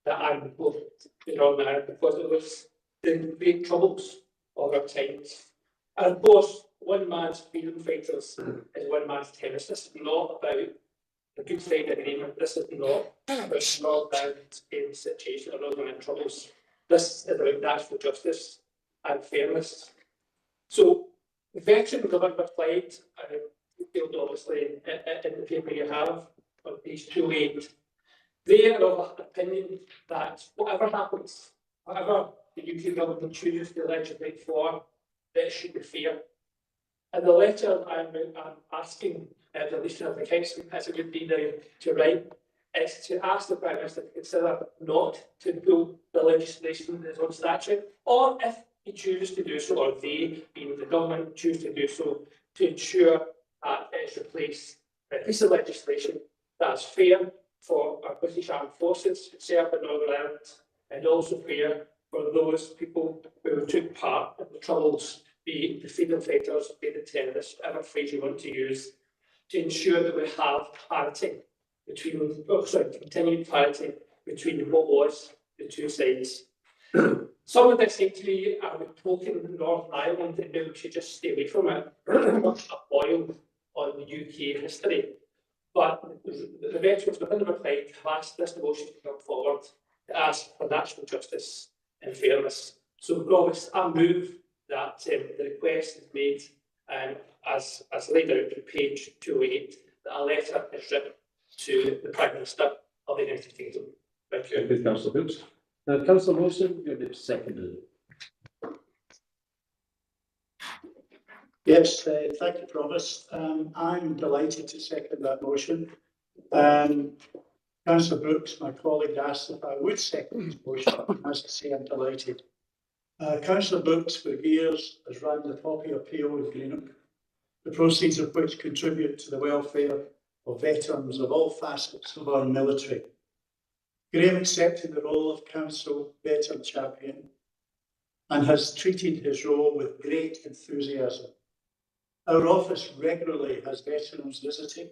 that I would go to Northern Ireland, because it was the great troubles of our times. And of course, one man's freedom fighters is one man's terrorists. This is not about the Good Friday Agreement. This is not about small down in situation or Northern Ireland troubles. This is about national justice and fairness. So, the veterans of Inverclyde, detailed obviously in the paper you have on page 208, they are of opinion that whatever happens, whatever the UK government chooses to legislate for, that it should be fair. And the letter I'm asking the leader of the council, as it would be now to write, is to ask the Prime Minister to consider not to pull the legislation in his own statute, or if he chooses to do so, or they, being the government, choose to do so, to ensure that it is replaced with a piece of legislation that is fair for our British Armed Forces who serve in Northern Ireland, and also fair for those people who took part in the Troubles, be the freedom fighters, be the terrorists, whatever phrase you want to use, to ensure that we have parity between, continued parity between what was the two sides. Some of this seems to be talking in Northern Ireland, and we should just stay away from it. Much a boil on the UK history. But the veterans within the Inverclyde have asked this motion to come forward to ask for national justice and fairness. So, Provost, I move that the request is made as laid out on page 208, that a letter is written to the Prime Minister of the United Kingdom. Thank you. Thank you, Councillor Brooks. Councillor Wilson, you're the second. Yes, thank you, Provost. I'm delighted to second that motion. Councillor Brooks, my colleague, asked if I would second his motion. As I say, I'm delighted. Councillor Brooks, for years, has run the Poppy Appeal with Greenock, the proceeds of which contribute to the welfare of veterans of all facets of our military. Graham accepted the role of Council Veteran Champion and has treated his role with great enthusiasm. Our office regularly has veterans visiting,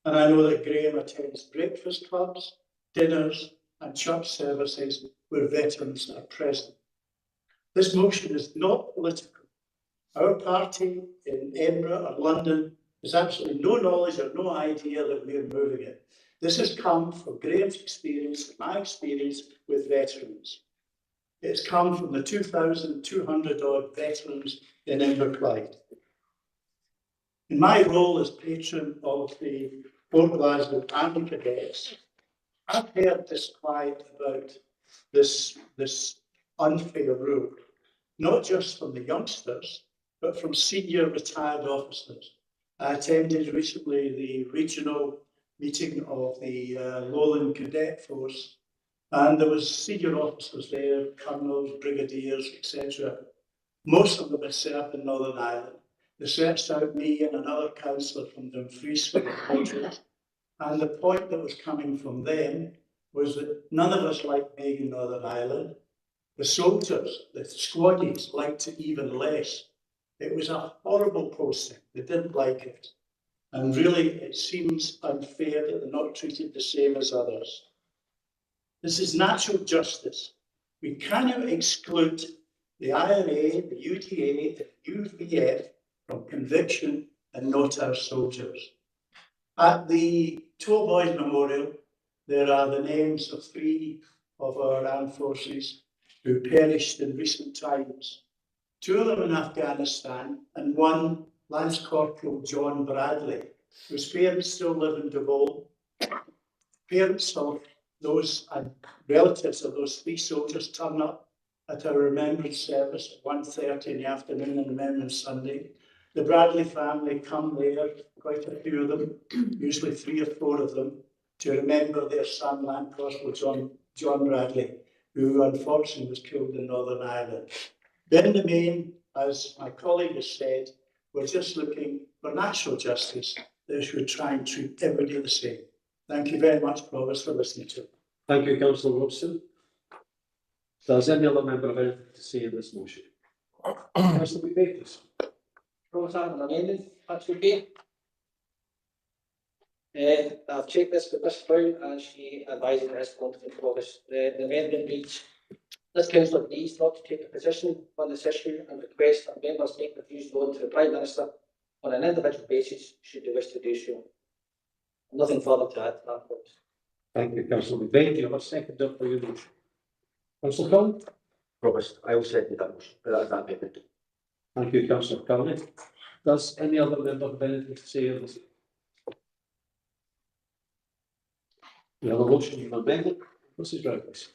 and I know that Graham attends breakfast clubs, dinners, and church services where veterans are present. This motion is not political. Our party in Edinburgh or London has absolutely no knowledge or no idea that we're moving it. This has come from Graham's experience and my experience with veterans. It's come from the 2,200 odd veterans in Inverclyde. In my role as patron of the Port Glasgow Army Cadets, I've heard disquiet about this unfair rule, not just from the youngsters, but from senior retired officers. I attended recently the regional meeting of the Lowland Cadet Force, and there was senior officers there, colonels, brigadiers, etc. Most of them had served in Northern Ireland. They searched out me and another councillor from Dumfries for the portrait, and the point that was coming from them was that none of us liked being in Northern Ireland. The soldiers, the squaddies, liked it even less. It was a horrible posting. They didn't like it. And really, it seems unfair that they're not treated the same as others. This is natural justice. We cannot exclude the IRA, the UDA, the UVF from conviction and not our soldiers. At the Two Boys Memorial, there are the names of 3 of our armed forces who perished in recent times. 2 of them in Afghanistan, and 1 Lance Corporal John Bradley, whose parents still live in Devon. Parents of those and relatives of those 3 soldiers turn up at our remembrance service at 1:30 in the afternoon on Remembrance Sunday. The Bradley family come there, quite a few of them, usually 3 or 4 of them, to remember their son, Land Constable John Bradley, who unfortunately was killed in Northern Ireland. But in the main, as my colleague has said, we're just looking for natural justice that should try and treat everybody the same. Thank you very much, Provost, for listening to me. Thank you, Councillor Robson. Does any other member have anything to say in this motion? Councillor McVeigh, please. Proposed an amendment, that's okay. I've checked this with Ms Brown and she advised that it's going to the Provost. The amendment reads, this council needs not to take a position on this issue and request that members make the views known to the Prime Minister on an individual basis should they wish to do so. Nothing further to add to that point. Thank you, Councillor McVeigh. Do you have a seconder for your motion? Councillor Cullen? Provost, I will second that motion, that amendment. Thank you, Councillor Cullen. Does any other member have anything to say on this? We have a motion for amendment. Mrs. Brown, please.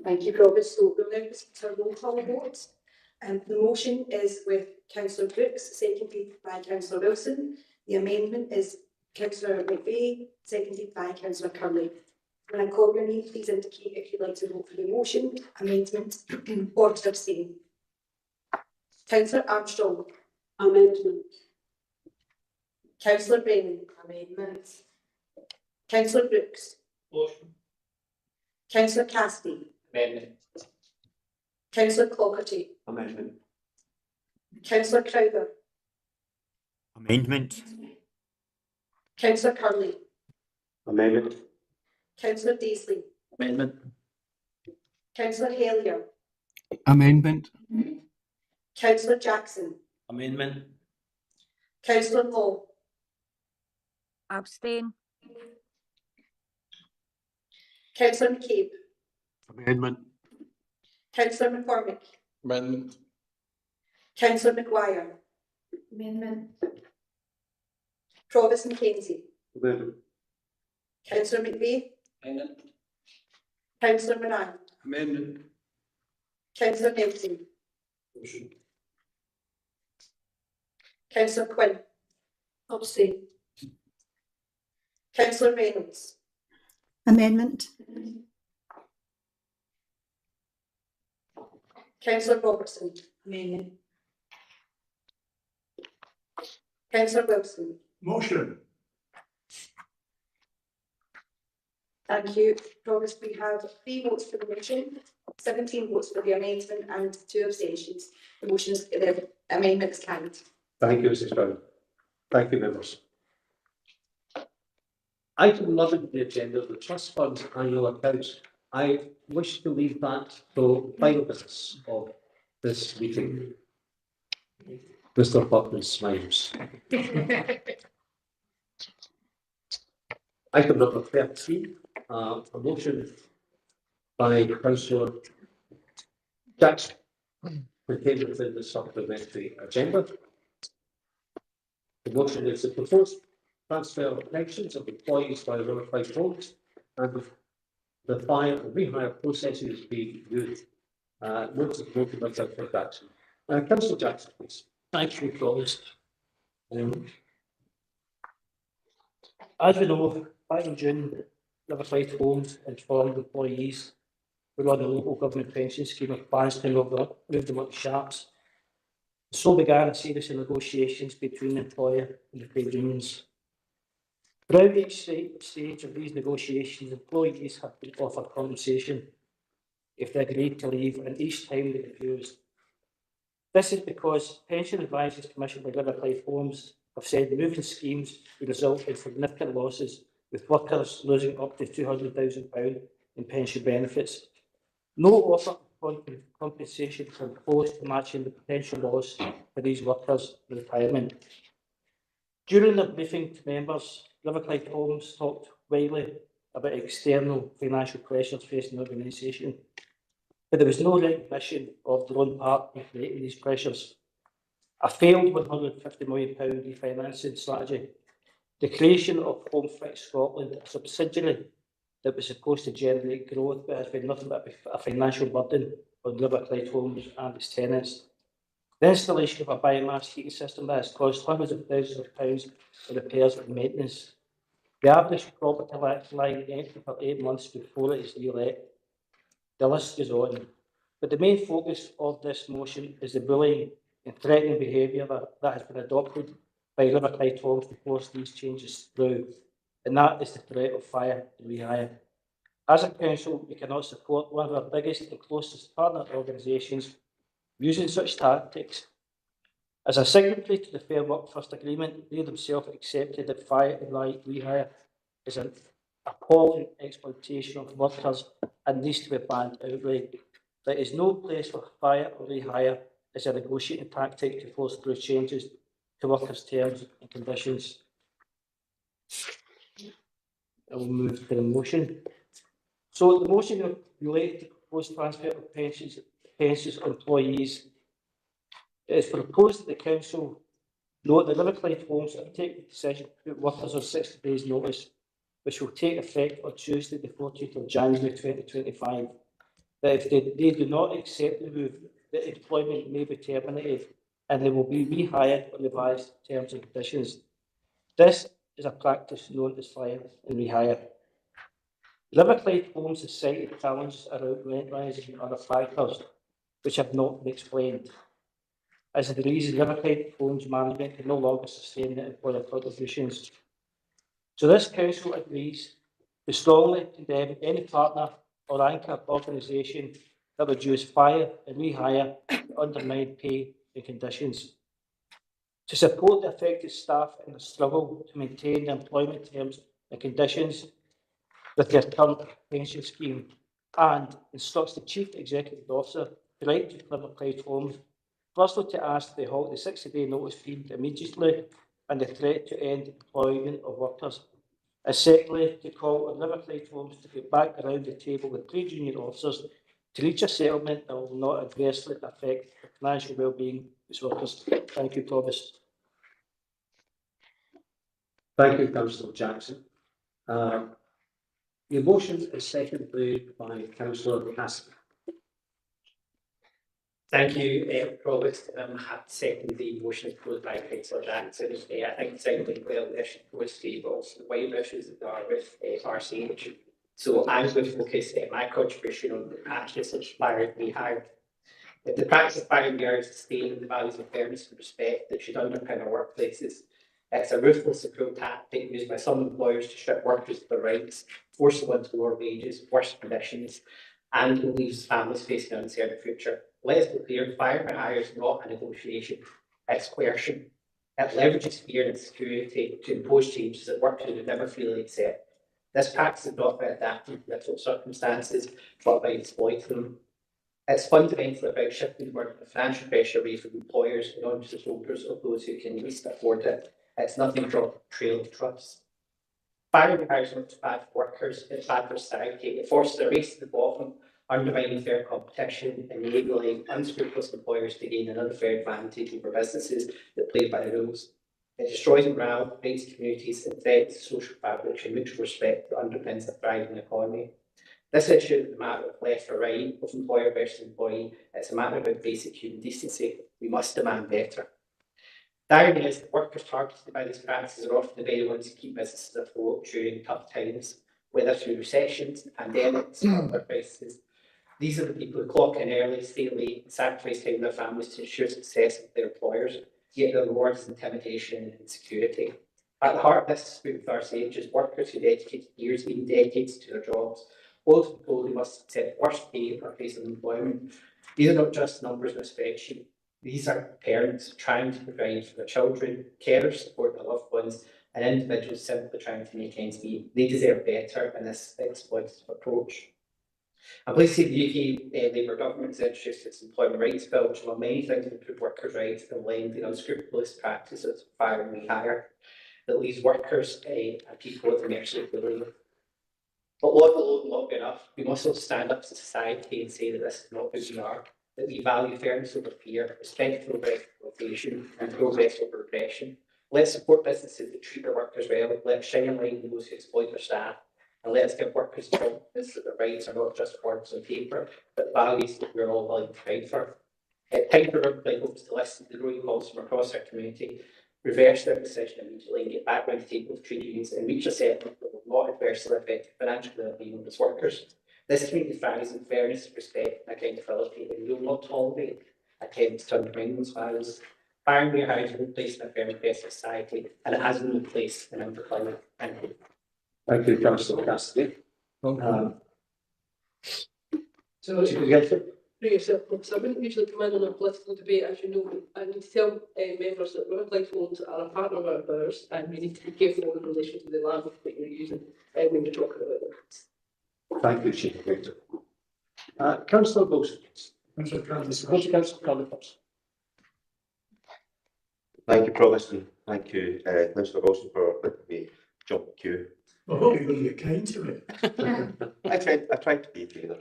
Thank you, Provost. So we'll now proceed to a roll call vote. The motion is with Councillor Brooks, seconded by Councillor Wilson. The amendment is Councillor McVeigh, seconded by Councillor Curley. When I call your name, please indicate if you'd like to vote for the motion, amendment, or to abstain. Councillor Armstrong. Amendment. Councillor Brennan. Amendment. Councillor Brooks. Motion. Councillor Cassidy. Amendment. Councillor Clougherty. Amendment. Councillor Crowther. Amendment. Councillor Curley. Amendment. Councillor Daisley. Amendment. Councillor Hellier. Amendment. Councillor Jackson. Amendment. Councillor Law. Abstain. Councillor McCabe. Amendment. Councillor McCormick. Amendment. Councillor McGuire. Amendment. Provost Mackenzie. Amendment. Councillor McVeigh. Amendment. Councillor Moran. Amendment. Councillor Nelson. Motion. Councillor Quinn. Abstain. Councillor Reynolds. Amendment. Councillor Robertson. Amendment. Councillor Wilson. Motion. Thank you. Provost, we have 3 votes for the motion, 17 votes for the amendment and 2 abstentions. The amendment is carried. Thank you, Mrs. Brown. Thank you, members. Item 11 on the agenda, the Trust Fund's annual accounts. I wish to leave that for final business of this meeting. Mr. Buckman smiles. Item number 13, a motion by Councillor Jackson contained within the supplementary agenda. The motion is the proposed transfer of pensions of employees by Inverclyde Council and the fire and rehire processes being used. Motion by Councillor Jackson. Councillor Jackson, please. Thank you, Provost. As we know, back in June, Inverclyde Homes informed employees who run the local government pension scheme of plans to move them up to Sharps. So began a series of negotiations between the employer and the trade unions. Throughout each stage of these negotiations, employees have been offered compensation if they agreed to leave, and each time they refused. This is because Pension Advisors commissioned by Inverclyde Homes have said moving schemes would result in significant losses, with workers losing up to £200,000 in pension benefits. No offer of compensation can close to matching the potential loss for these workers in retirement. During the briefing to members, Inverclyde Homes talked widely about external financial pressures facing the organisation, but there was no recognition of their own part in creating these pressures. A failed £150 million refinancing strategy, the creation of Home Fix Scotland, a subsidiary that was supposed to generate growth but has been nothing but a financial burden on Inverclyde Homes and its tenants. The installation of a biomass heating system that has cost hundreds of thousands of pounds for repairs and maintenance. The average property line empty for 8 months before it is relet. The list goes on. But the main focus of this motion is the bullying and threatening behaviour that has been adopted by Inverclyde homes to force these changes through, and that is the threat of fire and rehire. As a council, we cannot support one of our biggest and closest partner organisations using such tactics. As a signatory to the Fair Work First Agreement, they themselves accepted that fire and rehire is an appalling exploitation of workers and needs to be banned outright. There is no place for fire or rehire as a negotiating tactic to force through changes to workers' terms and conditions. I will move to the motion. So the motion related to proposed transfer of pensions to employees. It is proposed that the council note that Inverclyde homes have taken the decision to put workers on 60 days notice, which will take effect on Tuesday the 14th of January 2025. That if they do not accept the move, the employment may be terminated and they will be rehired on revised terms and conditions. This is a practice known as fire and rehire. Inverclyde homes has cited challenges around rent rising and other factors which have not been explained. As the reason, Inverclyde homes management can no longer sustain the employer contributions. So this council agrees to strongly condemn any partner or anchor organisation that would use fire and rehire to undermine pay and conditions. To support the affected staff in the struggle to maintain the employment terms and conditions with their current pension scheme, and instructs the Chief Executive Officer to write to Inverclyde homes, firstly to ask they halt the 60-day notice period immediately and the threat to end employment of workers. And secondly, to call on Inverclyde homes to get back around the table with trade union officers to reach a settlement that will not adversely affect the financial well-being of its workers. Thank you, Provost. Thank you, Councillor Jackson. The motion is seconded by Councillor Cassidy. Thank you, Provost. I second the motion proposed by Councillor Jackson. I think secondly, well, the issue proposed today, but also the wider issues that are with RCH. So I'm going to focus my contribution on the practice of fire and rehire. The practice of fire and rehire is sustaining the values of fairness and respect that should underpin our workplaces. It's a ruthless and cruel tactic used by some employers to strip workers of their rights, force them into lower wages, worse conditions, and it leaves families facing an uncertain future. Let's be clear, fire and hire is not a negotiation, it's coercion. It leverages fear and insecurity to impose changes that workers would never freely accept. This practice is not by adapting to difficult circumstances, but by exploiting them. It's fundamentally about shifting the burden of financial pressure away from employers and onto the shoulders of those who can least afford it. It's nothing short of betrayal of trust. Fire and hire is not bad for workers, it's bad for society. It forces a race to the bottom, undermining fair competition, enabling unscrupulous employers to gain an unfair advantage over businesses that play by the rules. It destroys morale, breaks communities, and threatens the social fabric and mutual respect that underpins a thriving economy. This issue is a matter of left or right, of employer versus employee. It's a matter of basic human decency. We must demand better. The irony is that workers targeted by these practices are often the very ones who keep businesses afloat during tough times, whether through recessions, pandemics, or other crises. These are the people who clock in early, stay late, and sacrifice time with their families to ensure success of their employers, yet their reward is intimidation and insecurity. At the heart of this dispute with RCH is workers who dedicated years, even decades, to their jobs, all to be told they must accept worse pay or face unemployment. These are not just numbers in a spreadsheet. These are parents trying to provide for their children, carers support their loved ones, and individuals simply trying to make ends meet. They deserve better than this exploitative approach. I'm pleased to see the UK Labour government has introduced its employment rights bill, which among many things will improve workers' rights and lend the unscrupulous practices of fire and rehire that leaves workers and people at the mercy of the law. But law alone won't be enough. We must also stand up to society and say that this is not who we are, that we value fairness over fear, respect for exploitation, and progress over repression. Let's support businesses that treat their workers well. Let's shine a light on those who exploit their staff. And let's give workers confidence that their rights are not just words on paper, but values that we're all willing to fight for. Time for Inverclyde homes to listen to the growing calls from across our community. reverse their decision immediately and get back round the table with trade unions and reach a settlement that will not adversely affect the financial well-being of its workers. This community thrives in fairness, respect and accountability, and we will not tolerate attempts to undermine those values. Firing Mere House will place in a fair and fair society, and it has no place in Inverclyde. Thank you. Thank you, Councillor Cassidy. So, Chief Executive. for yourself, because I wouldn't usually come in on a political debate, as you know. I need to tell members that Inverclyde Homes are a partner of ours, and we need to be careful in relation to the language that you're using when you're talking about it. Thank you, Chief Executive. Councillor Wilson. Councillor Candice. Councillor Candice. Thank you, Provost, and thank you, Councillor Wilson, for letting me jump the queue. I hope you're going to be kind to me. I tried to be here.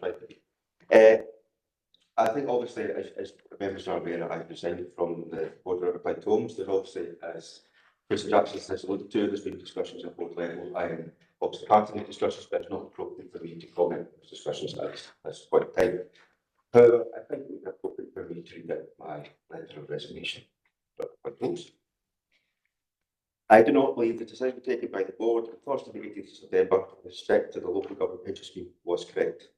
I think obviously, as members are aware, I've resigned from the Board of Inverclyde Homes. There's obviously, as Chris Jackson has alluded to, there's been discussions at board level. I am obviously part of the discussions, but it's not appropriate for me to comment on those discussions at this point in time. However, I think it would be appropriate for me to read out my letter of resignation. I do not believe the decision taken by the board on Thursday, the 18th of September, with respect to the local government pension scheme was correct,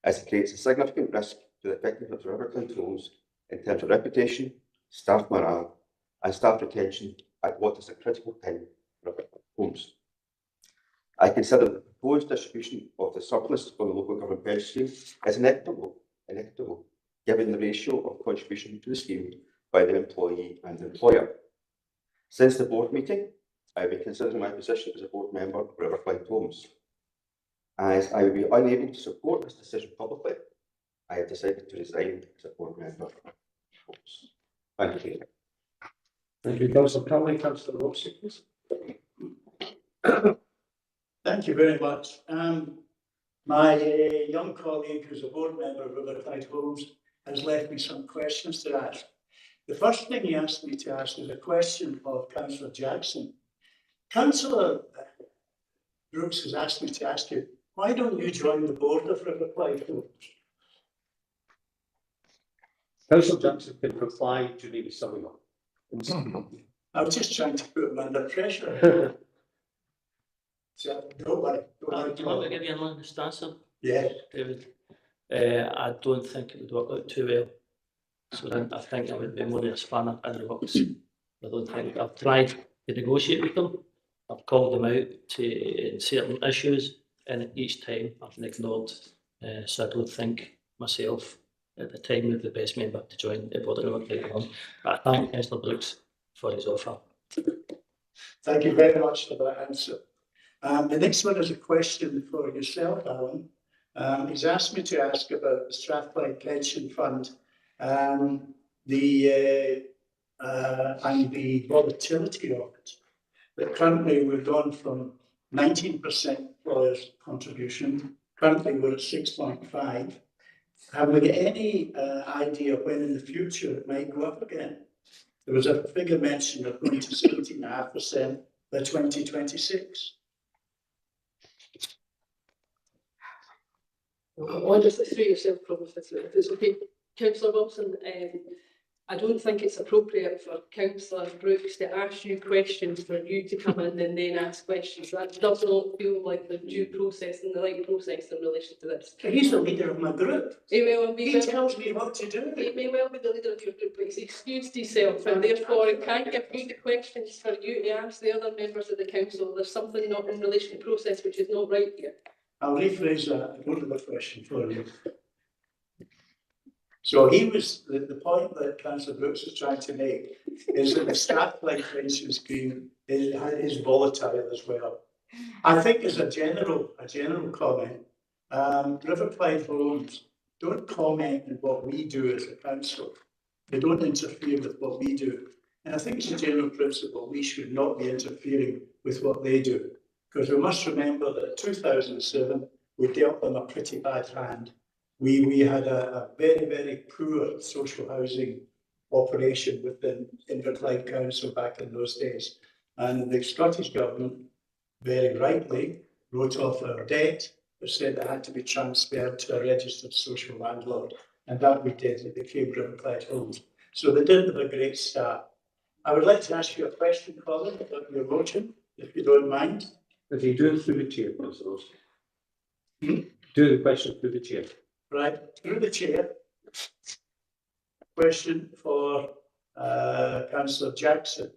as it creates a significant risk to the effectiveness of Inverclyde Homes in terms of reputation, staff morale, and staff retention at what is a critical time for Inverclyde Homes. I consider the proposed distribution of the surplus from the local government pension scheme as inequitable, given the ratio of contribution to the scheme by the employee and the employer. Since the board meeting, I have been considering my position as a board member of Inverclyde Homes. As I would be unable to support this decision publicly, I have decided to resign as a board member of Homes. Thank you. Thank you, Councillor Connolly. Councillor Wilson, please. Thank you very much. My young colleague, who's a board member of Inverclyde Homes, has left me some questions to ask. The first thing he asked me to ask is a question of Councillor Jackson. Councillor Brooks has asked me to ask you, why don't you join the board of Inverclyde Homes? Councillor Jackson can reply during the summing up. I was just trying to put him under pressure. So, don't worry. Do you want me to give you an honest answer? Yeah. David? I don't think it would work out too well. So I think it would be more than a spanner in the works. I don't think I've tried to negotiate with them. I've called them out to certain issues, and each time I've been ignored. So I don't think myself at the time would be the best member to join the board of Inverclyde Homes. But I thank Councillor Brooks for his offer. Thank you very much for that answer. The next one is a question for yourself, Alan. He's asked me to ask about the Strathclyde Pension Fund and the volatility of it. But currently we've gone from 19% employers' contribution. Currently we're at 6.5. Have we got any idea when in the future it might go up again? There was a figure mentioned of going to 17.5% by 2026. I'll just through yourself, Provost, if it's okay. Councillor Wilson, I don't think it's appropriate for Councillor Brooks to ask you questions for you to come in and then ask questions. That does not feel like the due process and the right process in relation to this. He's the leader of my group. He tells me what to do. He may well be the leader of your group, but he's excused himself, and therefore it can't give you the questions for you to ask the other members of the council. There's something not in relation to process which is not right here. I'll rephrase that. I don't have a question for you. So he was, the point that Councillor Brooks was trying to make is that the Strathclyde pension scheme is volatile as well. I think as a general comment, Inverclyde Homes don't comment on what we do as a council. They don't interfere with what we do. And I think as a general principle, we should not be interfering with what they do. Because we must remember that in 2007, we dealt them a pretty bad hand. We had a very, very poor social housing operation within Inverclyde Council back in those days. And the Scottish Government, very rightly, wrote off our debt, but said it had to be transferred to a registered social landlord. And that we did. It became Inverclyde Homes. So they didn't have a great start. I would like to ask you a question, Colin, about your motion, if you don't mind. If you do it through the chair, Councillor Wilson. Hmm? Do the question through the chair. Right, through the chair. Question for Councillor Jackson.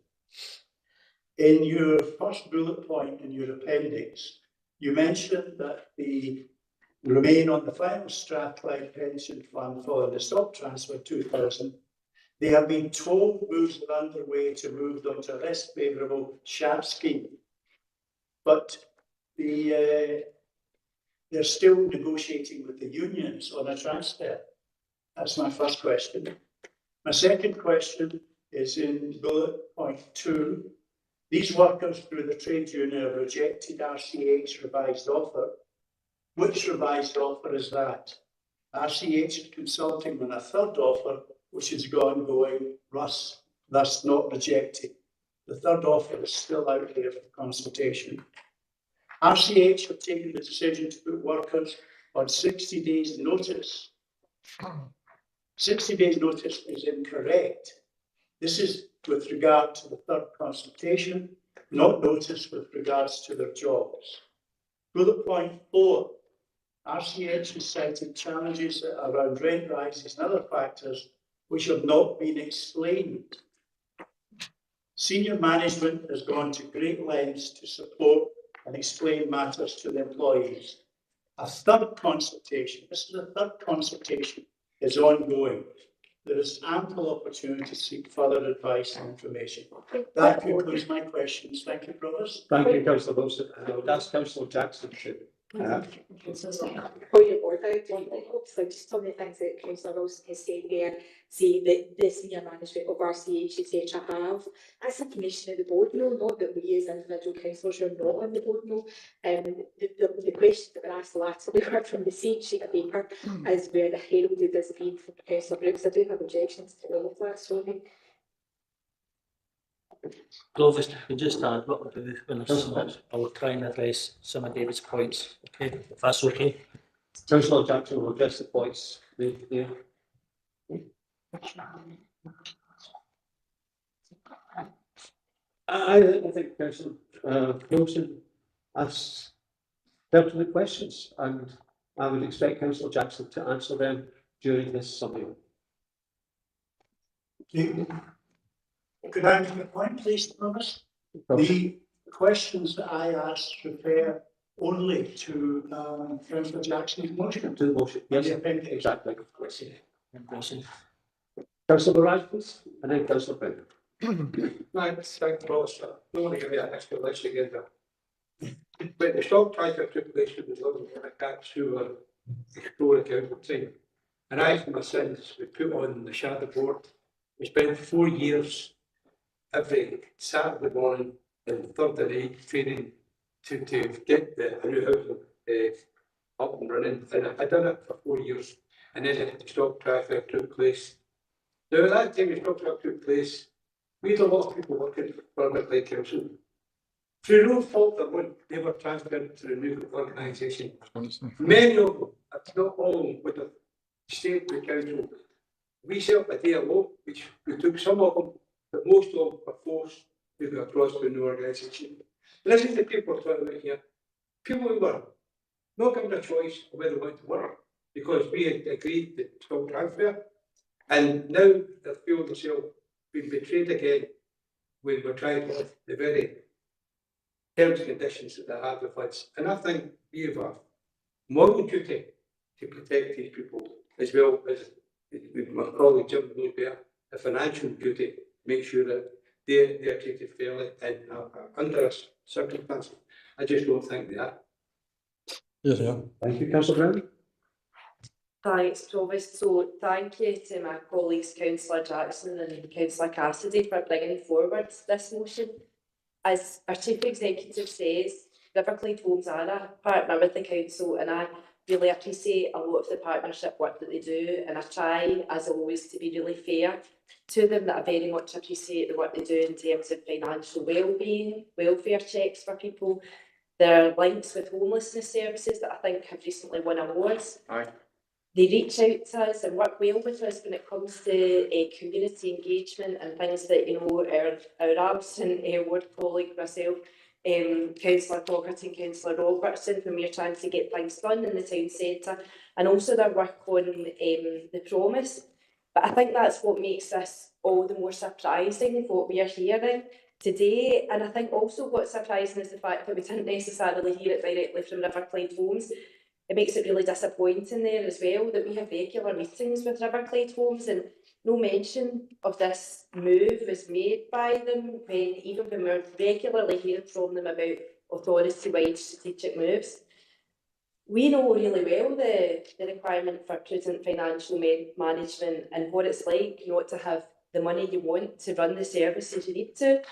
In your first bullet point in your appendix, you mentioned that the remain on the final Strathclyde pension fund following the stock transfer 2000. They have been told moves are underway to move them to a less favourable SHAP scheme, but they're still negotiating with the unions on a transfer. That's my first question. My second question is in bullet point 2. These workers through the trade union have rejected RCH revised offer. Which revised offer is that? RCH is consulting on a third offer, which is ongoing, thus not rejected. The third offer is still out there for consultation. RCH have taken the decision to put workers on 60 days notice. 60 days notice is incorrect. This is with regard to the third consultation, not notice with regards to their jobs. Bullet point 4. RCH has cited challenges around rent rises and other factors which have not been explained. Senior management has gone to great lengths to support and explain matters to the employees. A third consultation, this is a third consultation, is ongoing. There is ample opportunity to seek further advice and information. That concludes my questions. Thank you, Provost. Thank you, Councillor Wilson. I would ask Councillor Jackson to. For your board, I want to obviously just some of the things that Councillor Wilson has said there, saying that the senior management of RCH, etc. have. That's information that the board know, not that we as individual councillors who are not on the board know. The question that were asked last we heard from the same sheet of paper is where the heralded has been from Councillor Brooks. I do have objections to all of that, sorry. Provost, I can just add what we'll do when I will try and address some of David's points, okay, if that's okay. Councillor Jackson will address the points. I think Councillor Wilson has dealt with the questions, and I would expect Councillor Jackson to answer them during this summary. Could I make a point, please, Provost? The questions that I asked refer only to Councillor Jackson's motion. To the motion, yes, exactly. Councillor Moran, please, and then Councillor Brown. Thanks, Provost. I don't want to give you an explanation again there. When the stock transfer took place, it was looking at a catch through explore accountancy. And I, for my sins, we put on the shadow board. We spent 4 years every Saturday morning and Thursday night training to get the new housing up and running. And I done it for 4 years. And then the stock transfer took place. Now, at that time the stock transfer took place, we had a lot of people working for Inverclyde Council. Through no fault of their own, they were transferred to the new organisation. Many of them, if not all, would have stayed with the council. We set up a DLO, which we took some of them, but most of them were forced to go across to the new organisation. This is the people we're talking about here. People who were not given a choice of where they want to work because we had agreed to stop transfer, and now they feel themselves being betrayed again when we're trying to lift the very terms and conditions that they have with us. And I think we have a moral duty to protect these people, as well as my colleague Jim knows better, a financial duty to make sure that they are treated fairly and under us circumstances. I just don't think they are. Yes, yeah. Thank you, Councillor Brown. Thanks, Provost. So thank you to my colleagues, Councillor Jackson and Councillor Cassidy, for bringing forward this motion. As our Chief Executive says, Inverclyde Homes are a partner with the Council, and I really appreciate a lot of the partnership work that they do, and I try, as always, to be really fair to them. That I very much appreciate the work they do in terms of financial well-being, welfare checks for people, their links with homelessness services that I think have recently won awards. Aye. They reach out to us and work well with us when it comes to community engagement and things that, you know, our absent ward colleague myself, Councillor Fogarty and Councillor Robertson, when we're trying to get things done in the town centre, and also their work on the promise. But I think that's what makes this all the more surprising, what we are hearing today. And I think also what's surprising is the fact that we didn't necessarily hear it directly from Inverclyde Homes. It makes it really disappointing there as well that we have regular meetings with Inverclyde Homes and no mention of this move is made by them, even when we're regularly hearing from them about authority-wide strategic moves. We know really well the requirement for prudent financial management and what it's like not to have the money you want to run the services you need to.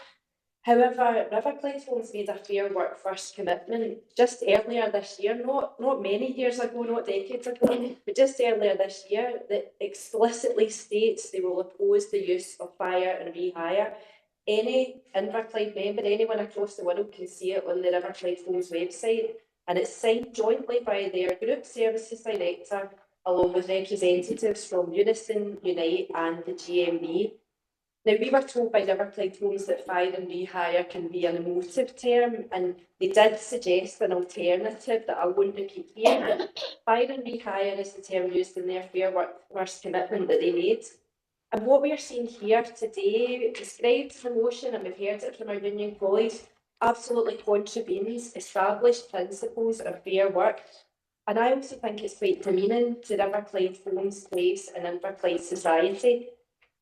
However, Inverclyde Homes made a Fair Work First commitment just earlier this year, not many years ago, not decades ago, but just earlier this year, that explicitly states they will oppose the use of fire and rehire. Any Inverclyde member, anyone across the world can see it on the Inverclyde Homes website, and it's signed jointly by their Group Services Director, along with representatives from Unison, Unite and the GMB. Now, we were told by Inverclyde Homes that fire and rehire can be an emotive term, and they did suggest an alternative that I won't repeat here, but fire and rehire is the term used in their Fair Work First commitment that they made. And what we are seeing here today describes the motion, and we've heard it from our union colleagues, absolutely contravenes established principles of fair work. And I also think it's quite demeaning to Inverclyde Homes' place in Inverclyde society.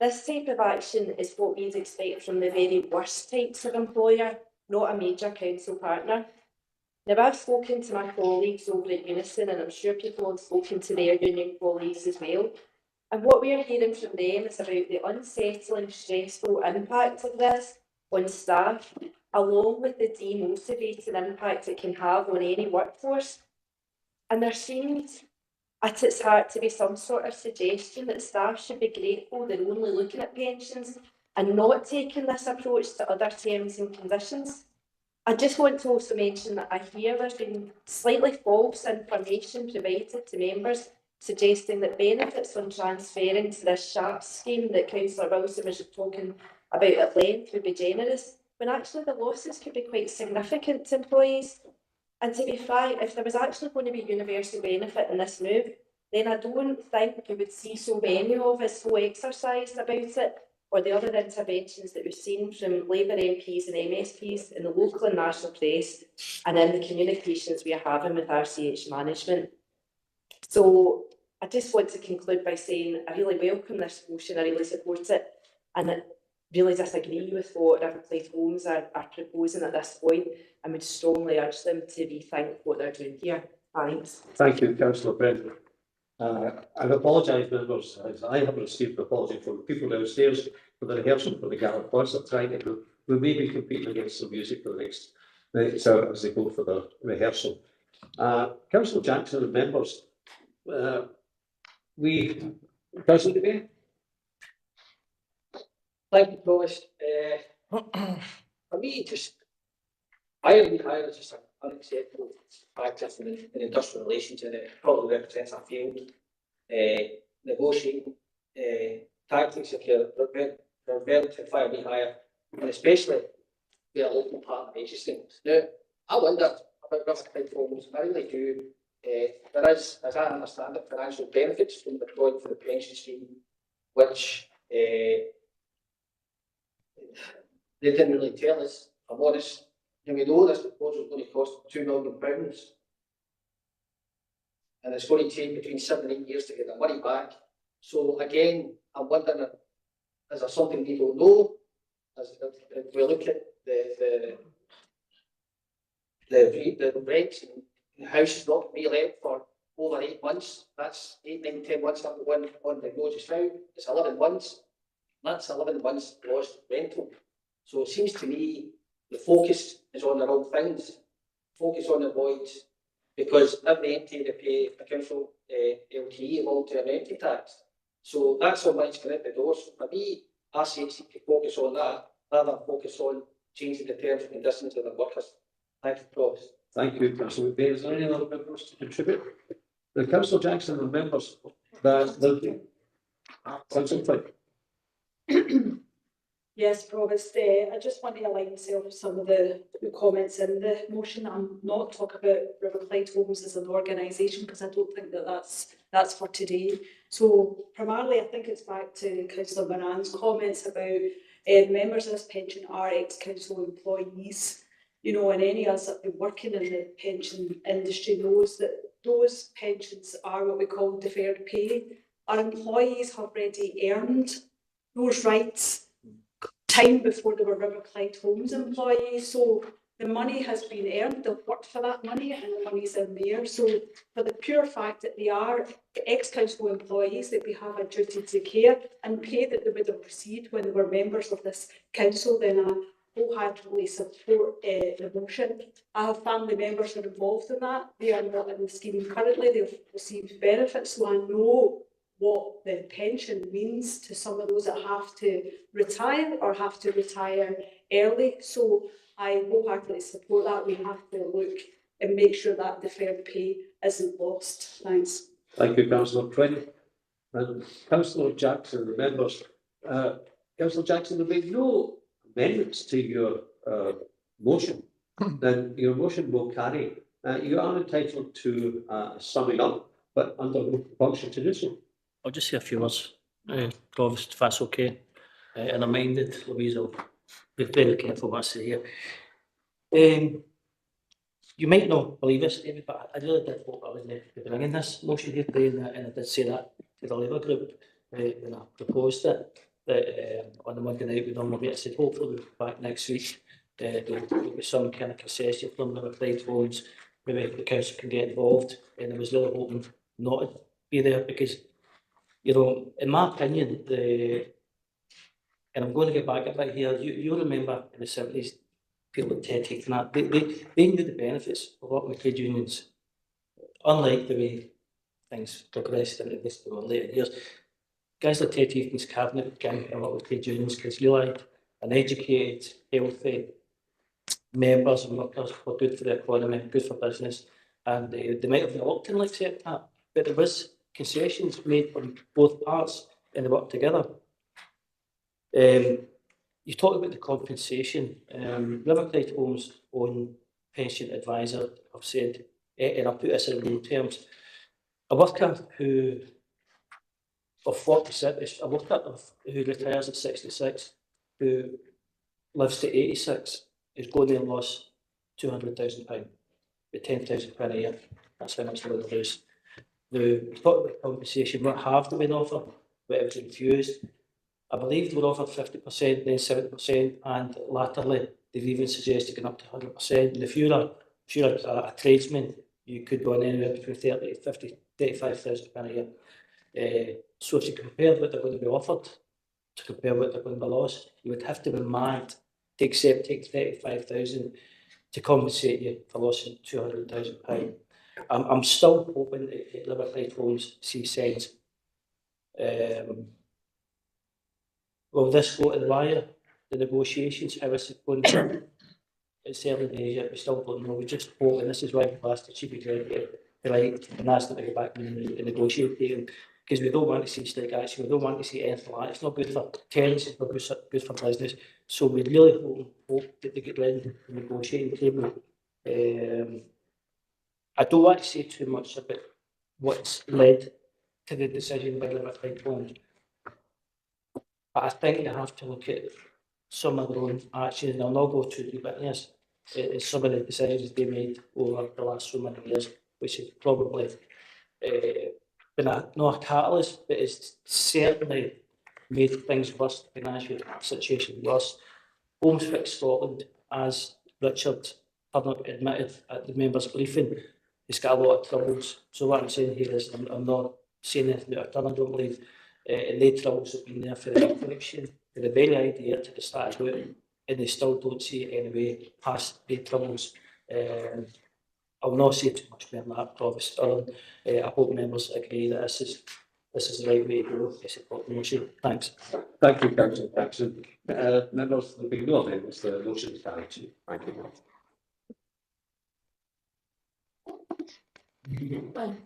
This type of action is what we'd expect from the very worst types of employer, not a major council partner. Now, I've spoken to my colleagues over at Unison, and I'm sure people have spoken to their union colleagues as well. And what we are hearing from them is about the unsettling, stressful impact of this on staff, along with the demotivating impact it can have on any workforce. And there seems at its heart to be some sort of suggestion that staff should be grateful they're only looking at pensions and not taking this approach to other terms and conditions. I just want to also mention that I hear there's been slightly false information provided to members suggesting that benefits on transferring to this SHAP scheme that Councillor Wilson was talking about at length would be generous, when actually the losses could be quite significant to employees. And to be frank, if there was actually going to be universal benefit in this move, then I don't think you would see so many of us so exercised about it, or the other interventions that we've seen from Labour MPs and MSPs in the local and national press and in the communications we are having with RCH management. So I just want to conclude by saying I really welcome this motion, I really support it, and I really disagree with what Inverclyde Homes are proposing at this point, and would strongly urge them to rethink what they're doing here. Thanks. Thank you, Councillor Brent. I apologise, members, as I haven't received an apology from the people downstairs for the rehearsal for the Gallup concert tonight. We may be competing against some music for the next hour as they go for the rehearsal. Councillor Jackson and members, Councillor Debate. Thank you, Provost. For me, fire and rehire is just an unacceptable practice in industrial relations, and it probably represents a failed negotiating tactics if you're prepared to fire and rehire, and especially be a local partner agency. Now, I wonder about Inverclyde Homes. I really do. There is, as I understand it, financial benefits from deploying for the pension scheme, which they didn't really tell us, if I'm honest. And we know this proposal is going to cost £2 million, and it's going to take between 7 and 8 years to get the money back. So again, I'm wondering, is there something we don't know? If we look at the rent and the house is not re-let for over 8 months, that's 8, 9, 10 months up on the go just now. It's 11 months. That's 11 months lost rental. So it seems to me the focus is on the wrong things. Focus on the voids, because every entity they pay a council LTE, long-term entity tax. So that's all money's going out the door. So for me, RCH to focus on that rather than focus on changing the terms and conditions of the workers. Thank you, Provost. Thank you, Councillor McBain. Is there any other members to contribute? Councillor Jackson remembers that the council. Yes, Provost, I just want to align myself with some of the comments in the motion. I'm not talking about Inverclyde Homes as an organisation because I don't think that that's for today. So primarily I think it's back to Councillor Moran's comments about members of this pension are ex-council employees. You know, and any of us that have been working in the pension industry knows that those pensions are what we call deferred pay. Our employees have already earned those rights time before they were Inverclyde Homes employees, so the money has been earned, they've worked for that money and the money's in there. So for the pure fact that they are ex-council employees, that we have a duty to care and pay that they would have received when they were members of this council, then I wholeheartedly support the motion. I have family members who are involved in that. They are not in the scheme currently, they've received benefits, so I know what the pension means to some of those that have to retire or have to retire early. So I wholeheartedly support that. We have to look and make sure that deferred pay isn't lost. Thanks. Thank you, Councillor Twin. And Councillor Jackson remembers, Councillor Jackson, there will be no amendments to your motion. Then your motion will carry. You are entitled to summing up, but under no function to do so. I'll just say a few words, Provost, if that's okay. And I'm minded, Louise, I'll be very careful what I say here. You might not believe this, David, but I really did hope I was bringing this motion here today, and I did say that to the Labour group when I proposed it, that on the Monday night we normally meet. I said, hopefully we'll be back next week. There'll be some kind of concession from the Inverclyde Homes, maybe the council can get involved, and I was really hoping not to be there because, you know, in my opinion, and I'm going to get back a bit here, you remember in the 70s, people like Ted Heath and that, they knew the benefits of working with trade unions, unlike the way things progressed into this later years. Guys like Ted Heath and his cabinet began to work with trade unions because realised an educated, healthy members and workers were good for the economy, good for business, and they might have reluctantly accept that, but there was concessions made from both parts and they worked together. You talked about the compensation. Inverclyde Homes' own pension advisor have said, and I'll put this in real terms, a worker who of 46, a worker who retires at 66, who lives to 86, is going to lose £200,000, with £10,000 a year. That's how much they will lose. The talk about compensation, what have they been offered? What it was infused. I believe they were offered 50%, then 70%, and latterly they've even suggested going up to 100%. And if you're a tradesman, you could go on anywhere between 30, 50, £35,000 a year. So if you compare what they're going to be offered to compare what they're going to be lost, you would have to be mad to accept take 35,000 to compensate you for losing £200,000. I'm still hoping that Inverclyde Homes see sense. Will this go to the wire? The negotiations, how is it going to be? It's early days yet, we still don't know. We just hope, and this is why we asked the Chief Executive tonight and asked them to go back and negotiate, because we don't want to see strike action, we don't want to see anything like that. It's not good for tenants, it's not good for business. So we really hope that they get ready to the negotiating table. I don't want to say too much about what's led to the decision by Inverclyde Homes. But I think you have to look at some of their own actions, and I'll not go too deep into this. It's some of the decisions they made over the last so many years, which has probably been not a catalyst, but it's certainly made things worse, the financial situation worse. Homes Fix Scotland, as Richard Turner admitted at the members' briefing, has got a lot of troubles. So what I'm saying here is I'm not saying anything about Turner, I don't believe. And they troubles have been there for the inflection, for the very idea to the status quo, and they still don't see it anyway past the troubles. I'll not say too much more than that, Provost. I hope members agree that this is the right way to go. I support the motion. Thanks. Thank you, Councillor Jackson. Members, there will be no amendments. The motion is carried. Thank you. Agenda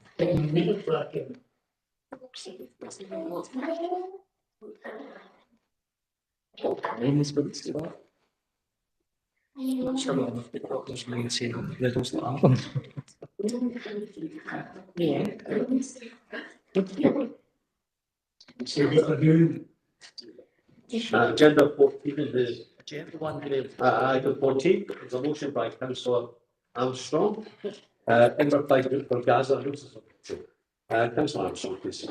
14 is item 14 is a motion by Councillor Armstrong. Inverclyde Group for Gaza. Councillor Armstrong, please.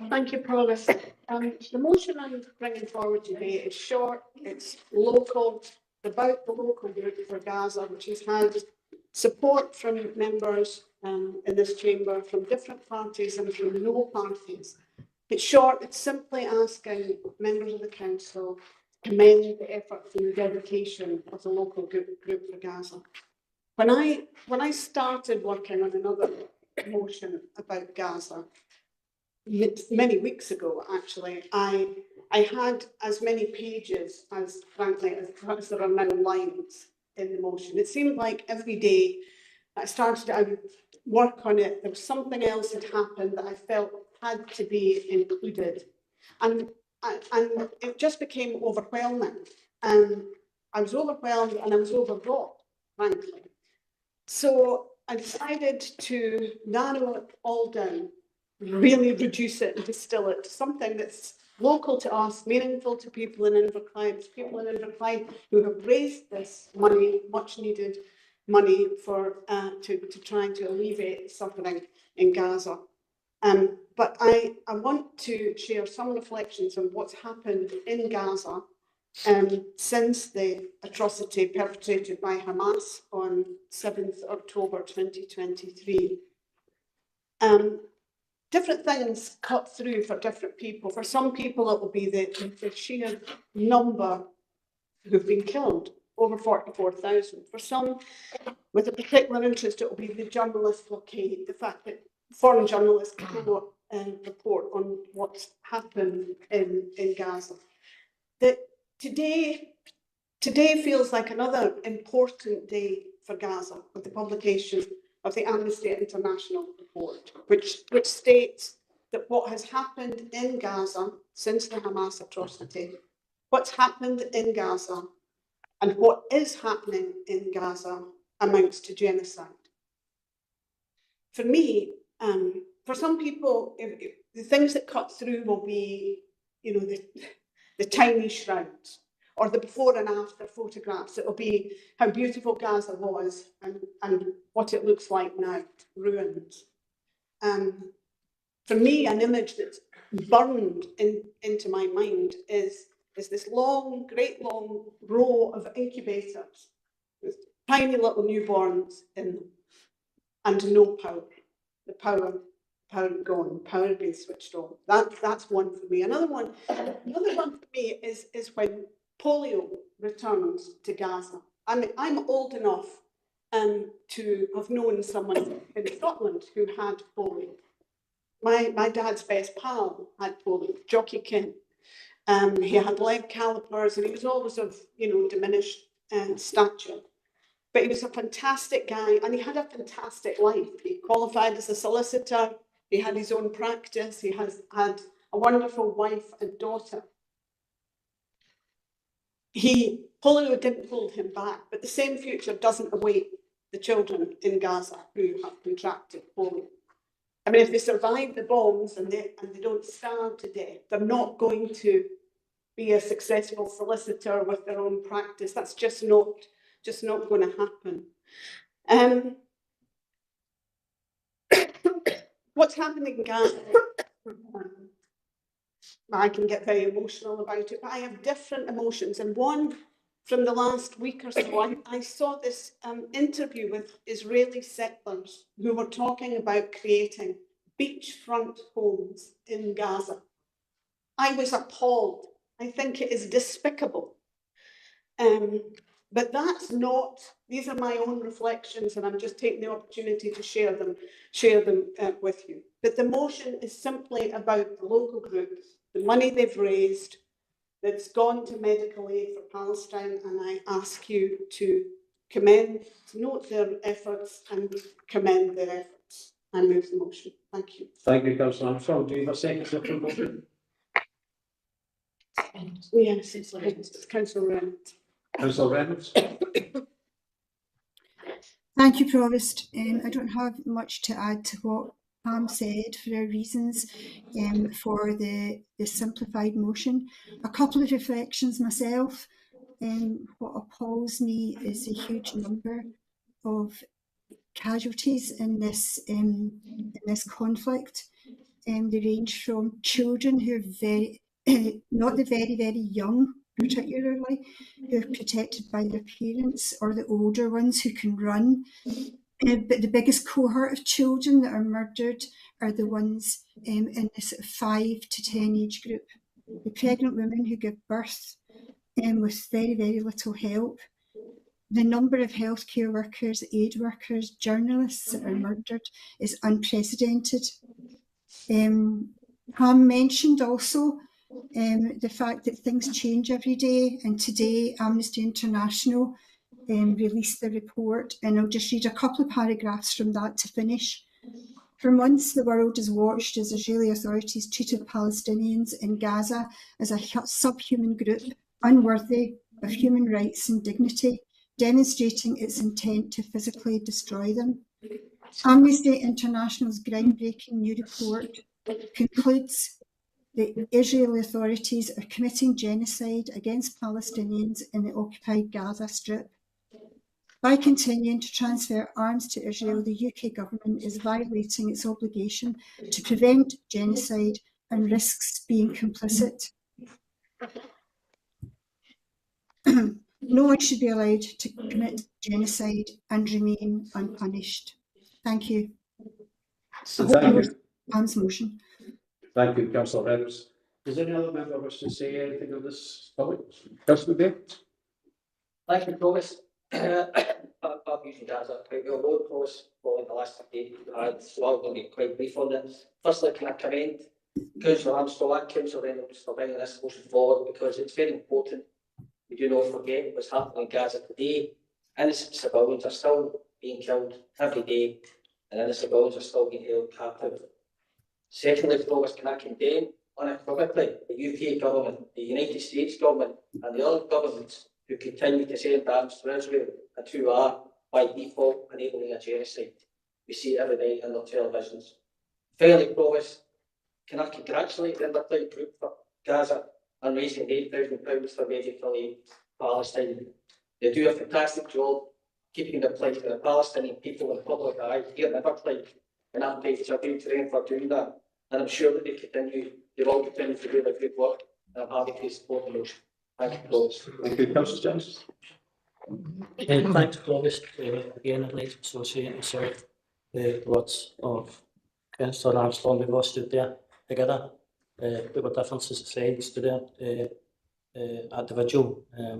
Thank you, Provost. The motion I'm bringing forward today is short, it's local, about the local group for Gaza, which has had support from members in this chamber from different parties and from no parties. It's short, it's simply asking members of the council to commend the efforts and the dedication of the local group for Gaza. When I started working on another motion about Gaza, many weeks ago, actually, I had as many pages as, frankly, as there are now lines in the motion. It seemed like every day I would work on it, there was something else that happened that I felt had to be included. And it just became overwhelming. And I was overwhelmed and I was overwrought, frankly. So I decided to narrow it all down, really reduce it and distill it to something that's local to us, meaningful to people in Inverclyde, people in Inverclyde who have raised this money, much needed money for to try to alleviate the suffering in Gaza. But I want to share some reflections on what's happened in Gaza since the atrocity perpetrated by Hamas on 7th October 2023. Different things cut through for different people. For some people, it will be the sheer number who've been killed, over 44,000. For some, with a particular interest, it will be the journalist blockade, the fact that foreign journalists cannot report on what's happened in Gaza. That today feels like another important day for Gaza with the publication of the Amnesty International report, which states that what has happened in Gaza since the Hamas atrocity, what's happened in Gaza and what is happening in Gaza amounts to genocide. For me, for some people, the things that cut through will be, you know, the tiny shrouds or the before and after photographs. It will be how beautiful Gaza was and what it looks like now, ruined. For me, an image that's burned into my mind is this long, great long row of incubators with tiny little newborns in them and no power. The power gone, power being switched on. That's one for me. Another one for me is when polio returns to Gaza. I'm old enough to have known someone in Scotland who had polio. My dad's best pal had polio, Jockey King. He had leg calipers and he was always of, diminished stature. But he was a fantastic guy and he had a fantastic life. He qualified as a solicitor, he had his own practice, he had a wonderful wife and daughter. Polio didn't hold him back, but the same future doesn't await the children in Gaza who have contracted polio. I mean, if they survive the bombs and they don't starve to death, they're not going to be a successful solicitor with their own practice. That's just not going to happen. What's happening in Gaza? I can get very emotional about it, but I have different emotions. And one from the last week or so, I saw this interview with Israeli settlers who were talking about creating beachfront homes in Gaza. I was appalled. I think it is despicable. But that's not, these are my own reflections and I'm just taking the opportunity to share them with you. But the motion is simply about the local groups, the money they've raised that's gone to medical aid for Palestine, and I ask you to note their efforts and commend their efforts. I move the motion. Thank you. Thank you, Councillor Armstrong. Do you have a second to the motion? Yes, it's Councillor Reynolds. Councillor Reynolds. Thank you, Provost. I don't have much to add to what Pam said for our reasons for the simplified motion. A couple of reflections myself. What appalls me is the huge number of casualties in this conflict. They range from children who are very, not the very, very young particularly, who are protected by their parents, or the older ones who can run. But the biggest cohort of children that are murdered are the ones in this 5 to 10 age group. The pregnant women who give birth with very, very little help. The number of healthcare workers, aid workers, journalists that are murdered is unprecedented. Pam mentioned also the fact that things change every day, and today Amnesty International released the report, and I'll just read a couple of paragraphs from that to finish. For months, the world has watched as Israeli authorities treated Palestinians in Gaza as a subhuman group, unworthy of human rights and dignity, demonstrating its intent to physically destroy them. Amnesty International's groundbreaking new report concludes that Israeli authorities are committing genocide against Palestinians in the occupied Gaza Strip. By continuing to transfer arms to Israel, the UK government is violating its obligation to prevent genocide and risks being complicit. No one should be allowed to commit genocide and remain unpunished. Thank you. Thank you. Pam's motion. Thank you, Councillor Reynolds. Does any other member wish to say anything on this topic? Councillor Day. Thank you, Provost. I've usually done that quite well, Lord Provost, following the last debate we had, so I'm going to be quite brief on this. Firstly, can I commend Councillor Armstrong and Councillor Reynolds for bringing this motion forward, because it's very important we do not forget what's happening in Gaza today. Innocent civilians are still being killed every day, and innocent civilians are still being held captive. Secondly, Provost, can I condemn unequivocally the UK government, the United States government, and the other governments who continue to send arms to Israel and who are, by default, enabling a genocide. We see it every night on their televisions. Finally, Provost, can I congratulate the Inverclyde Group for Gaza and raising £8,000 for medical aid to Palestine. They do a fantastic job keeping the plight of the Palestinian people in the public eye here in Inverclyde, and I'm grateful to them for doing that. And I'm sure that they will continue to do their good work, and I'm happy to support the motion. Thank you, Provost. Thank you, Councillor Jones. Thanks, Provost. Again, I'd like to associate myself the words of Councillor Armstrong. We've all stood there together. There were differences aside, stood there at the vigil. I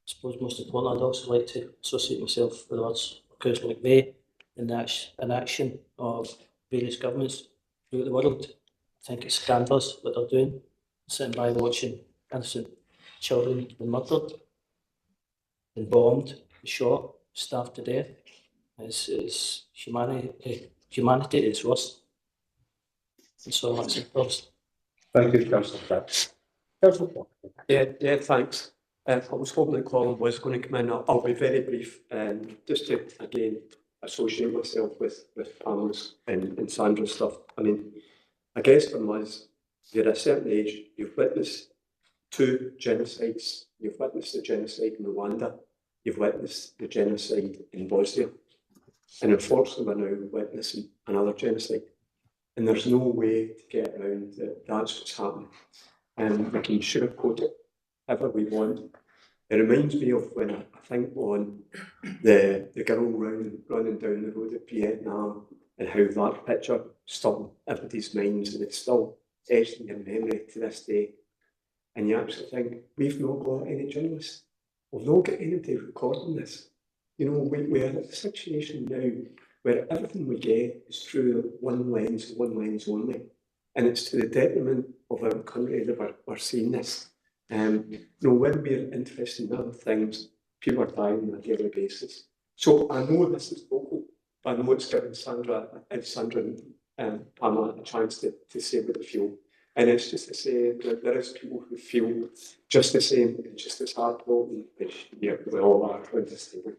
suppose most important, I'd also like to associate myself with the words of Councillor McVeigh in the action of various governments throughout the world. I think it's scandalous what they're doing, sitting by watching innocent children being murdered, and bombed, shot, starved to death. It's humanity at its worst. And so much first. Thank you, Councillor. Yeah, thanks. I was hoping that Colin was going to come in. I'll be very brief, just to again associate myself with Pamela's and Sandra's stuff. I mean, I guess for us, you're at a certain age, you've witnessed 2 genocides. You've witnessed the genocide in Rwanda. You've witnessed the genocide in Bosnia. And unfortunately, we're now witnessing another genocide. And there's no way to get around that that's what's happening. And we can sugarcoat it however we want. It reminds me of when I think on the girl running down the road at Vietnam, and how that picture still in everybody's minds, and it's still etched in your memory to this day. And you actually think, we've not got any journalists. We've not got anybody recording this. You know, we're at a situation now where everything we get is through one lens only. And it's to the detriment of our country that we're seeing this. You know, when we're interested in other things, people are dying on a daily basis. So I know this is local. I know it's giving Sandra and Pamela a chance to say what they feel. And it's just to say that there is people who feel just the same, just as heartbroken as we all are at this table.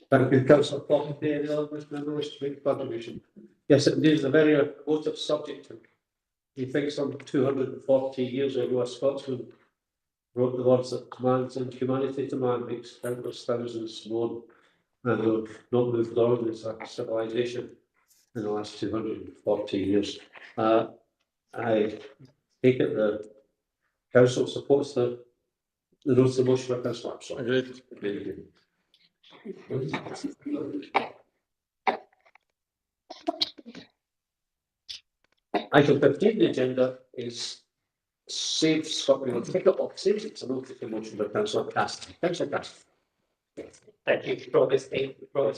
Thank you, Councillor Cotton. Any other member wish to make a contribution? Yes, it is a very emotive subject. You think some 240 years ago, a Scotsman wrote the words that man's inhumanity to man makes countless thousands known, and we've not moved on as a civilization in the last 240 years. I take it the council supports the notice of motion by Councillor Armstrong. Agreed. Item 15 on the agenda is Save Scotland Ticket Boxes. It's a notice of motion by Councillor Cassidy. Councillor Cassidy. Thank you, Provost.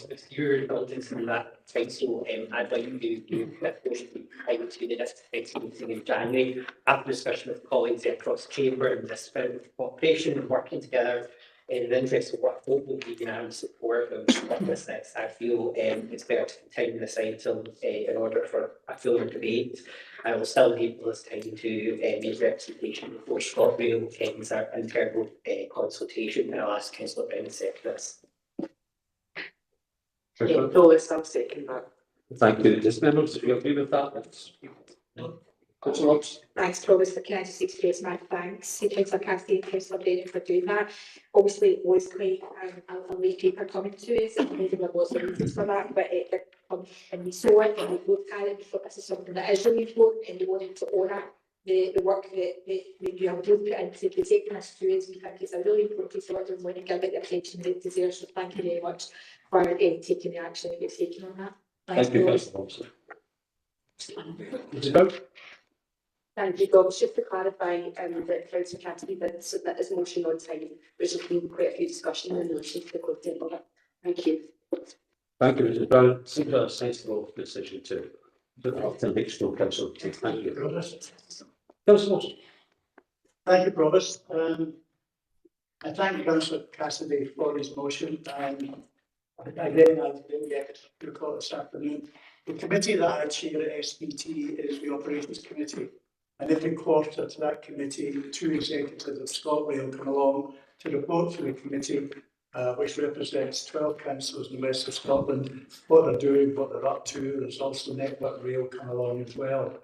With your indulgence in that council, I'd like to give that motion to the next meeting in January. After discussion with colleagues across the chamber and the spirit of cooperation and working together in the interest of what hope will be unanimous support of this next, I feel it's better to continue this item in order for a fuller debate. I will still give this time to make representation before ScotRail ends our internal consultation, and I'll ask Councillor Brown to second this. Provost, I'll second that. Thank you. Just members, if you agree with that, Councillor Roberts. Thanks, Provost. Can I just express my thanks to Councillor Cassidy and Councillor Brennan for doing that? Obviously, it was quite a late paper coming to us, and maybe there was a reasons for that, but it did come and we saw it and we looked at it. We thought this is something that is really important, and we wanted to honour the work that you have put into taking us through. We think it's a really important piece of work, and we want to give it the attention it deserves. So thank you very much for taking the action that you've taken on that. Thank you, Councillor Roberts. Mrs. Brown. Thank you, Bob. Just to clarify, that Councillor Cassidy did submit his motion on time. There's been quite a few discussions in relation to the content of it. Thank you. Thank you, Mrs. Brown. Seems a sensible decision to next door, Councillor. Thank you. Councillor Wilson. Thank you, Provost. I thank Councillor Cassidy for his motion. Again, I didn't get to call this afternoon. The committee that I chair at SBT is the Operations Committee. And every quarter to that committee, 2 executives of ScotRail come along to report to the committee, which represents 12 councils in the west of Scotland, what they're doing, what they're up to. There's also Network Rail come along as well.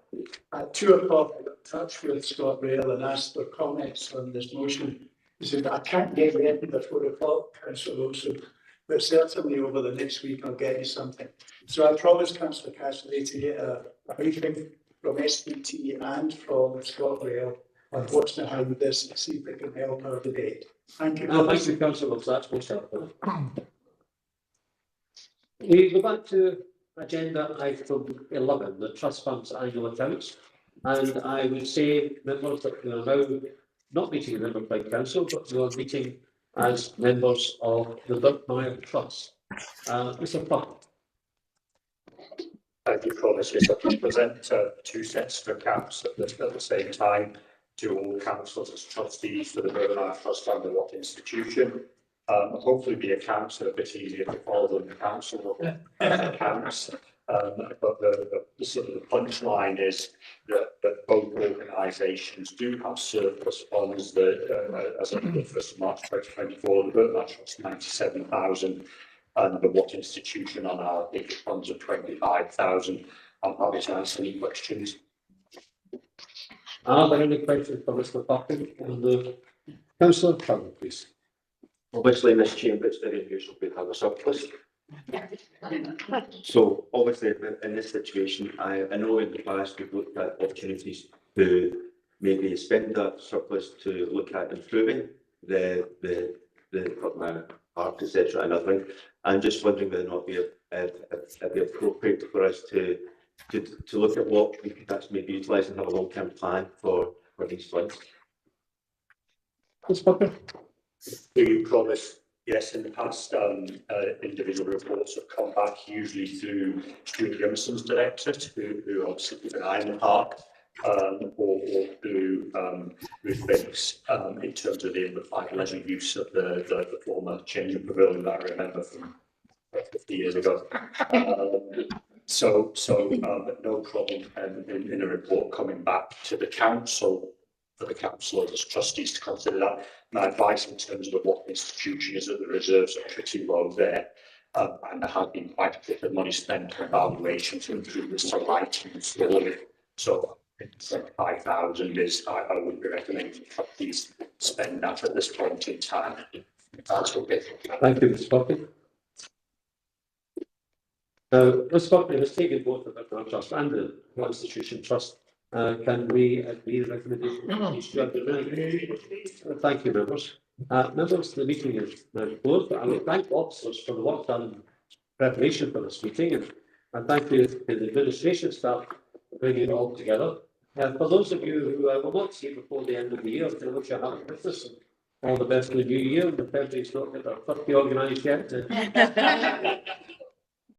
At 2 o'clock, I got in touch with ScotRail and asked for comments on this motion. He said, I can't get it in before 4 o'clock, Councillor Wilson, but certainly over the next week I'll get you something. So I promised Councillor Cassidy to get a briefing from SBT and from ScotRail on what's behind this, to see if it can help our debate. Thank you. Thank you, Councillor Wilson. That's most helpful. We go back to agenda item 11, the Trust Fund's annual accounts. And I would say, members, that we are now not meeting in Inverclyde Council, but we are meeting as members of the Inverclyde Trust. Mr. Puck. Thank you, Provost. Yes, I can present 2 sets of accounts at the same time to all councillors as trustees for the Inverclyde Trust Fund and what institution. Hopefully the accounts are a bit easier to follow than the council accounts. But the sort of the punchline is that both organisations do have surplus funds that, as of the 1st of March 2024, the Inverclyde Trust 97,000, and the What institution on our big funds of 25,000. I'm happy to answer any questions. Are there any questions for Mr. Buckley and the Councillor Trevor, please? Obviously, in this chamber, it's very unusual to have a surplus. So, obviously, in this situation, I know in the past we've looked at opportunities to maybe spend that surplus to look at improving the park, etc. And I think I'm just wondering whether or not it'd be appropriate for us to look at what we could actually maybe utilise and have a long-term plan for these funds. Do you promise? Yes, in the past, individual reports have come back, usually through Stuart Grimson's directorate, who obviously keep an eye on the park. or do things in terms of the Inverclyde leisure use of the former changing pavilion that I remember from 50 years ago. So no problem in a report coming back to the council for the council as trustees to consider that. My advice in terms of what institution is that the reserves are pretty low there. And there has been quite a bit of money spent on valuation to improve the lighting and storage. So 5,000 is, I would be recommending trustees spend that at this point in time. That's okay. Thank you, Mr. Coffey. Ms. Coffey has taken both the Victor Trust and the Constitution Trust. Can we agree the recommendation? Thank you, members. Members, the meeting is now closed. I would thank officers for the work done in preparation for this meeting, and thank you to the administration staff for bringing it all together. For those of you who will not see before the end of the year, I wish you happy Christmas and all the best in the new year. The February's not got their 50 organised yet.